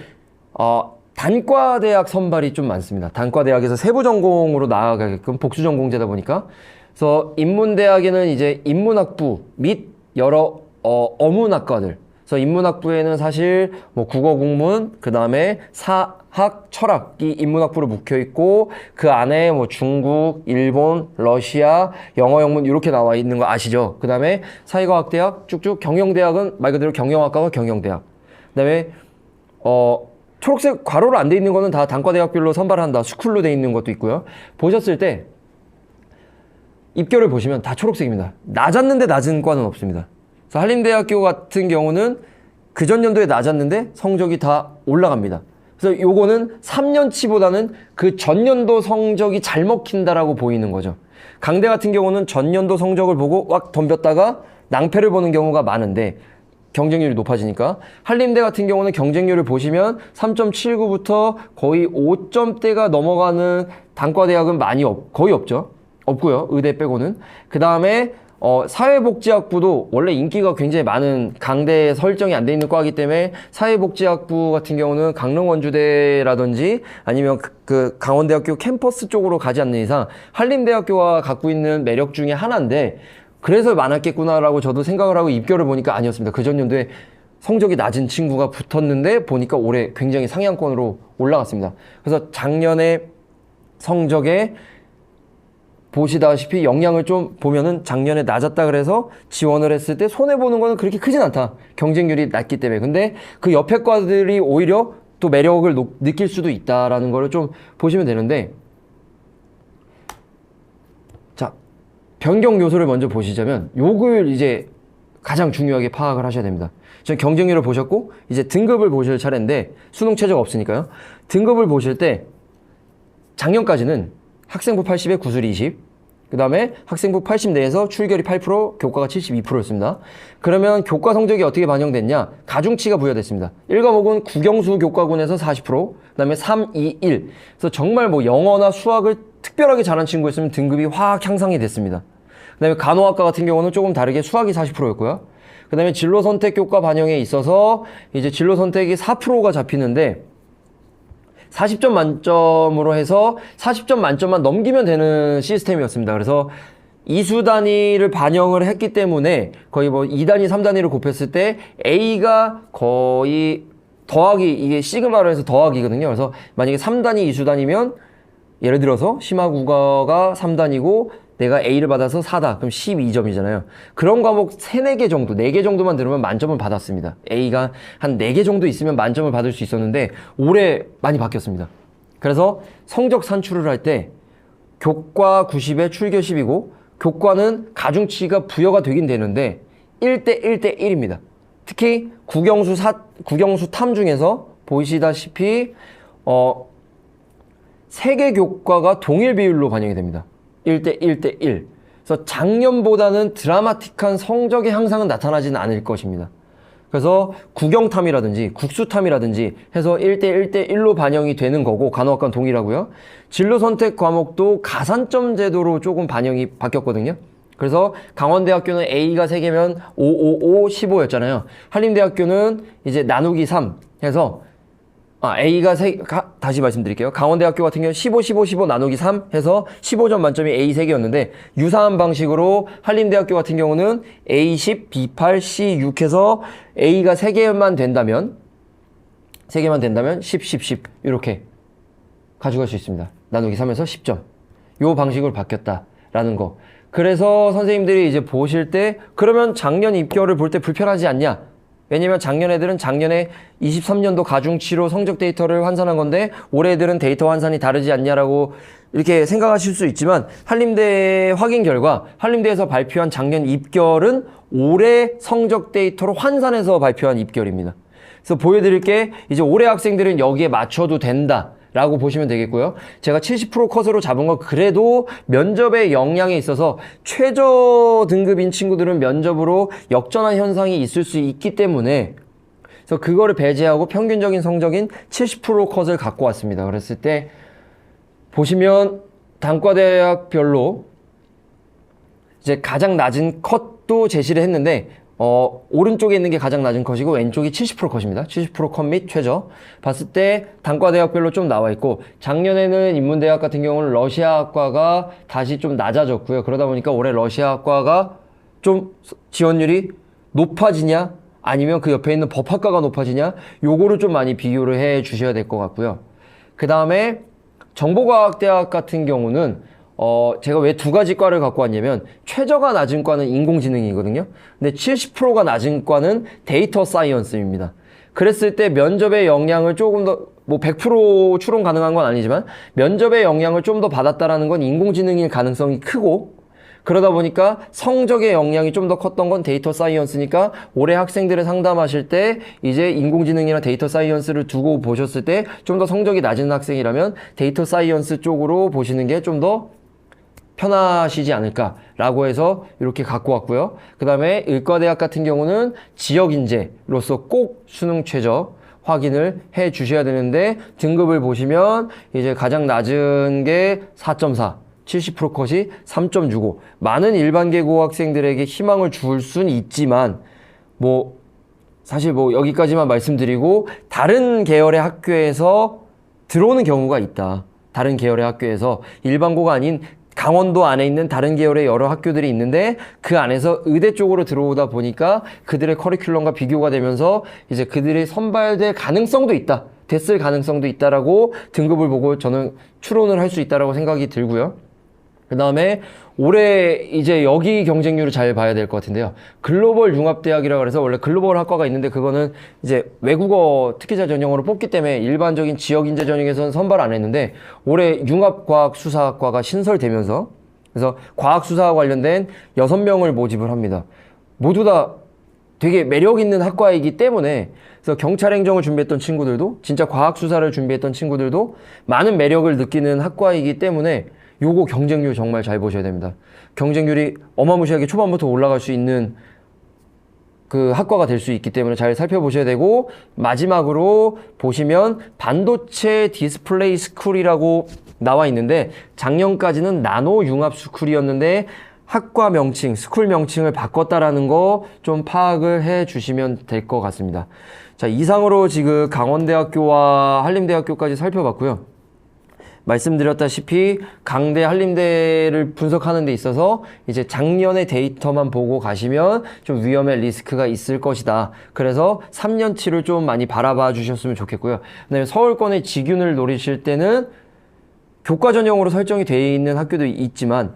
단과대학 선발이 좀 많습니다. 단과대학에서 세부전공으로 나아가게끔 복수전공제다 보니까. 그래서 인문대학에는 이제 인문학부 및 여러 어문학과들. 그래서 인문학부에는 사실 뭐 국어 국문, 그 다음에 사학, 철학이 인문학부로 묵혀 있고 그 안에 뭐 중국, 일본, 러시아, 영어, 영문 이렇게 나와 있는 거 아시죠? 그 다음에 사회과학대학 쭉쭉 경영대학은 말 그대로 경영학과가 경영대학. 그 다음에 초록색 괄호로 안 돼 있는 거는 다 단과대학별로 선발한다. 스쿨로 돼 있는 것도 있고요. 보셨을 때 입결을 보시면 다 초록색입니다. 낮았는데 낮은 과는 없습니다. 그래서 한림대학교 같은 경우는 그 전년도에 낮았는데 성적이 다 올라갑니다. 그래서 요거는 3년치보다는 그 전년도 성적이 잘 먹힌다라고 보이는 거죠. 강대 같은 경우는 전년도 성적을 보고 막 덤볐다가 낭패를 보는 경우가 많은데 경쟁률이 높아지니까. 한림대 같은 경우는 경쟁률을 보시면 3.79부터 거의 5점대가 넘어가는 단과대학은 거의 없죠. 없고요. 의대 빼고는. 그 다음에 사회복지학부도 원래 인기가 굉장히 많은 강대에 설정이 안 돼 있는 과이기 때문에 사회복지학부 같은 경우는 강릉원주대라든지 아니면 그 강원대학교 캠퍼스 쪽으로 가지 않는 이상 한림대학교가 갖고 있는 매력 중에 하나인데 그래서 많았겠구나라고 저도 생각을 하고 입결을 보니까 아니었습니다. 그 전년도에 성적이 낮은 친구가 붙었는데 보니까 올해 굉장히 상향권으로 올라갔습니다. 그래서 작년에 성적에 보시다시피 영향을 좀 보면은 작년에 낮았다 그래서 지원을 했을 때 손해보는 거는 그렇게 크진 않다. 경쟁률이 낮기 때문에. 근데 그 옆에 과들이 오히려 또 매력을 느낄 수도 있다라는 거를 좀 보시면 되는데, 자, 변경 요소를 먼저 보시자면 요걸 이제 가장 중요하게 파악을 하셔야 됩니다. 전 경쟁률을 보셨고 이제 등급을 보실 차례인데 수능 최저가 없으니까요. 등급을 보실 때 작년까지는 학생부 80에 구술 20, 그 다음에 학생부 80 내에서 출결이 8%, 교과가 72%였습니다. 그러면 교과 성적이 어떻게 반영됐냐? 가중치가 부여됐습니다. 1과목은 국영수 교과군에서 40%, 그 다음에 3, 2, 1. 그래서 정말 뭐 영어나 수학을 특별하게 잘한 친구였으면 등급이 확 향상이 됐습니다. 그 다음에 간호학과 같은 경우는 조금 다르게 수학이 40%였고요. 그 다음에 진로 선택 교과 반영에 있어서 이제 진로 선택이 4%가 잡히는데 40점 만점으로 해서 40점 만점만 넘기면 되는 시스템이었습니다. 그래서 2수 단위를 반영을 했기 때문에 거의 뭐 2단위, 3단위를 곱했을 때 A가 거의 더하기, 이게 시그마로 해서 더하기거든요. 그래서 만약에 3단위, 2수 단위면 예를 들어서 심화국어가 3단위고 내가 A를 받아서 4다. 그럼 12점이잖아요. 그런 과목 3, 4개 정도, 4개 정도만 들으면 만점을 받았습니다. A가 한 4개 정도 있으면 만점을 받을 수 있었는데 올해 많이 바뀌었습니다. 그래서 성적 산출을 할 때 교과 90에 출결 10이고 교과는 가중치가 부여가 되긴 되는데 1대 1대 1입니다. 특히 국영수 탐 중에서 보시다시피 3개 교과가 동일 비율로 반영이 됩니다. 1대 1대 1. 그래서 작년보다는 드라마틱한 성적의 향상은 나타나지는 않을 것입니다. 그래서 국영탐이라든지 국수탐이라든지 해서 1대 1대 1로 반영이 되는 거고 간호학과는 동일하고요. 진로 선택 과목도 가산점 제도로 조금 반영이 바뀌었거든요. 그래서 강원대학교는 A가 3개면 5, 5, 5, 15였잖아요. 한림대학교는 이제 나누기 3 해서 A가 다시 말씀드릴게요. 강원대학교 같은 경우는 15, 15, 15 나누기 3 해서 15점 만점이 A 3개였는데 유사한 방식으로 한림대학교 같은 경우는 A10, B8, C6 해서 A가 3개만 된다면 10, 10, 10 이렇게 가져갈 수 있습니다. 나누기 3에서 10점. 요 방식으로 바뀌었다라는 거. 그래서 선생님들이 이제 보실 때 그러면 작년 입결을 볼 때 불편하지 않냐? 왜냐면 작년 애들은 작년에 23년도 가중치로 성적 데이터를 환산한 건데 올해 애들은 데이터 환산이 다르지 않냐라고 이렇게 생각하실 수 있지만 한림대 확인 결과 한림대에서 발표한 작년 입결은 올해 성적 데이터로 환산해서 발표한 입결입니다. 그래서 보여드릴 게 이제 올해 학생들은 여기에 맞춰도 된다 라고 보시면 되겠고요. 제가 70% 컷으로 잡은 건 그래도 면접에 영향에 있어서 최저 등급인 친구들은 면접으로 역전한 현상이 있을 수 있기 때문에 그래서 그거를 배제하고 평균적인 성적인 70% 컷을 갖고 왔습니다. 그랬을 때 보시면 단과대학별로 이제 가장 낮은 컷도 제시를 했는데 오른쪽에 있는 게 가장 낮은 컷이고 왼쪽이 70% 컷입니다. 70% 컷 및 최저 봤을 때 단과대학별로 좀 나와 있고 작년에는 인문대학 같은 경우는 러시아학과가 다시 좀 낮아졌고요. 그러다 보니까 올해 러시아학과가 좀 지원율이 높아지냐 아니면 그 옆에 있는 법학과가 높아지냐 요거를 좀 많이 비교를 해 주셔야 될 것 같고요. 그 다음에 정보과학대학 같은 경우는 제가 왜 두 가지 과를 갖고 왔냐면 최저가 낮은 과는 인공지능이거든요. 근데 70%가 낮은 과는 데이터 사이언스입니다. 그랬을 때 면접의 영향을 조금 더 뭐 100% 추론 가능한 건 아니지만 면접의 영향을 좀 더 받았다라는 건 인공지능일 가능성이 크고 그러다 보니까 성적의 영향이 좀 더 컸던 건 데이터 사이언스니까 올해 학생들을 상담하실 때 이제 인공지능이나 데이터 사이언스를 두고 보셨을 때 좀 더 성적이 낮은 학생이라면 데이터 사이언스 쪽으로 보시는 게 좀 더 편하시지 않을까라고 해서 이렇게 갖고 왔고요. 그 다음에 의과대학 같은 경우는 지역인재로서 꼭 수능 최저 확인을 해 주셔야 되는데 등급을 보시면 이제 가장 낮은 게 4.4 70% 컷이 3.65 많은 일반계고 학생들에게 희망을 줄 수는 있지만 뭐 사실 뭐 여기까지만 말씀드리고 다른 계열의 학교에서 들어오는 경우가 있다. 다른 계열의 학교에서 일반고가 아닌 강원도 안에 있는 다른 계열의 여러 학교들이 있는데 그 안에서 의대 쪽으로 들어오다 보니까 그들의 커리큘럼과 비교가 되면서 이제 그들이 선발될 가능성도 있다. 됐을 가능성도 있다라고 등급을 보고 저는 추론을 할 수 있다라고 생각이 들고요. 그 다음에 올해 이제 여기 경쟁률을 잘 봐야 될 것 같은데요. 글로벌 융합대학이라고 해서 원래 글로벌 학과가 있는데 그거는 이제 외국어 특기자 전형으로 뽑기 때문에 일반적인 지역인재 전형에서는 선발 안 했는데 올해 융합과학수사학과가 신설되면서 그래서 과학수사와 관련된 6명을 모집을 합니다. 모두 다 되게 매력 있는 학과이기 때문에 그래서 경찰행정을 준비했던 친구들도 진짜 과학수사를 준비했던 친구들도 많은 매력을 느끼는 학과이기 때문에 요거 경쟁률 정말 잘 보셔야 됩니다. 경쟁률이 어마무시하게 초반부터 올라갈 수 있는 그 학과가 될 수 있기 때문에 잘 살펴보셔야 되고 마지막으로 보시면 반도체 디스플레이 스쿨이라고 나와 있는데 작년까지는 나노 융합 스쿨이었는데 학과 명칭, 스쿨 명칭을 바꿨다라는 거 좀 파악을 해 주시면 될 것 같습니다. 자, 이상으로 지금 강원대학교와 한림대학교까지 살펴봤고요. 말씀드렸다시피 강대 한림대를 분석하는 데 있어서 이제 작년의 데이터만 보고 가시면 좀 위험의 리스크가 있을 것이다. 그래서 3년치를 좀 많이 바라봐 주셨으면 좋겠고요. 그다음에 서울권의 직윤을 노리실 때는 교과 전형으로 설정이 되어 있는 학교도 있지만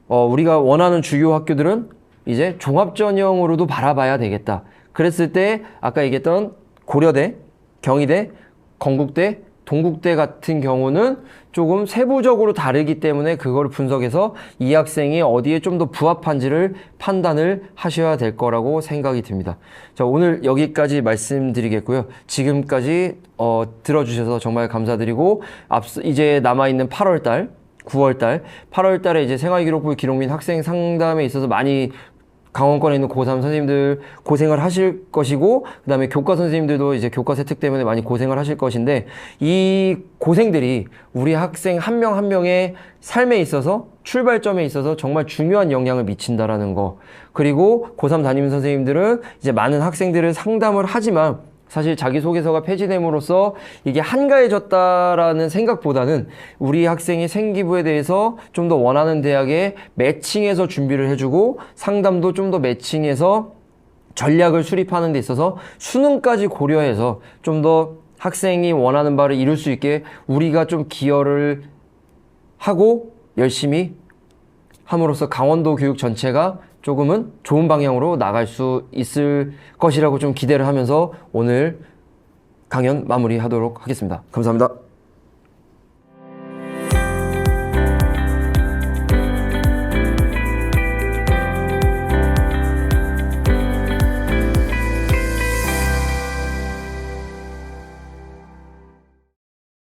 우리가 원하는 주요 학교들은 이제 종합 전형으로도 바라봐야 되겠다. 그랬을 때 아까 얘기했던 고려대, 경희대, 건국대, 동국대 같은 경우는 조금 세부적으로 다르기 때문에 그걸 분석해서 이 학생이 어디에 좀 더 부합한지를 판단을 하셔야 될 거라고 생각이 듭니다. 자, 오늘 여기까지 말씀드리겠고요. 지금까지 들어주셔서 정말 감사드리고 이제 남아있는 8월달 9월달, 8월달에 이제 생활기록부 기록 및 학생 상담에 있어서 많이 강원권에 있는 고3 선생님들 고생을 하실 것이고 그 다음에 교과 선생님들도 이제 교과 세특 때문에 많이 고생을 하실 것인데 이 고생들이 우리 학생 한 명 한 명의 삶에 있어서 출발점에 있어서 정말 중요한 영향을 미친다라는 거 그리고 고3 담임 선생님들은 이제 많은 학생들을 상담을 하지만 사실 자기소개서가 폐지됨으로써 이게 한가해졌다라는 생각보다는 우리 학생이 생기부에 대해서 좀 더 원하는 대학에 매칭해서 준비를 해주고 상담도 좀 더 매칭해서 전략을 수립하는 데 있어서 수능까지 고려해서 좀 더 학생이 원하는 바를 이룰 수 있게 우리가 좀 기여를 하고 열심히 함으로써 강원도 교육 전체가 조금은 좋은 방향으로 나갈 수 있을 것이라고 좀 기대를 하면서 오늘 강연 마무리하도록 하겠습니다. 감사합니다.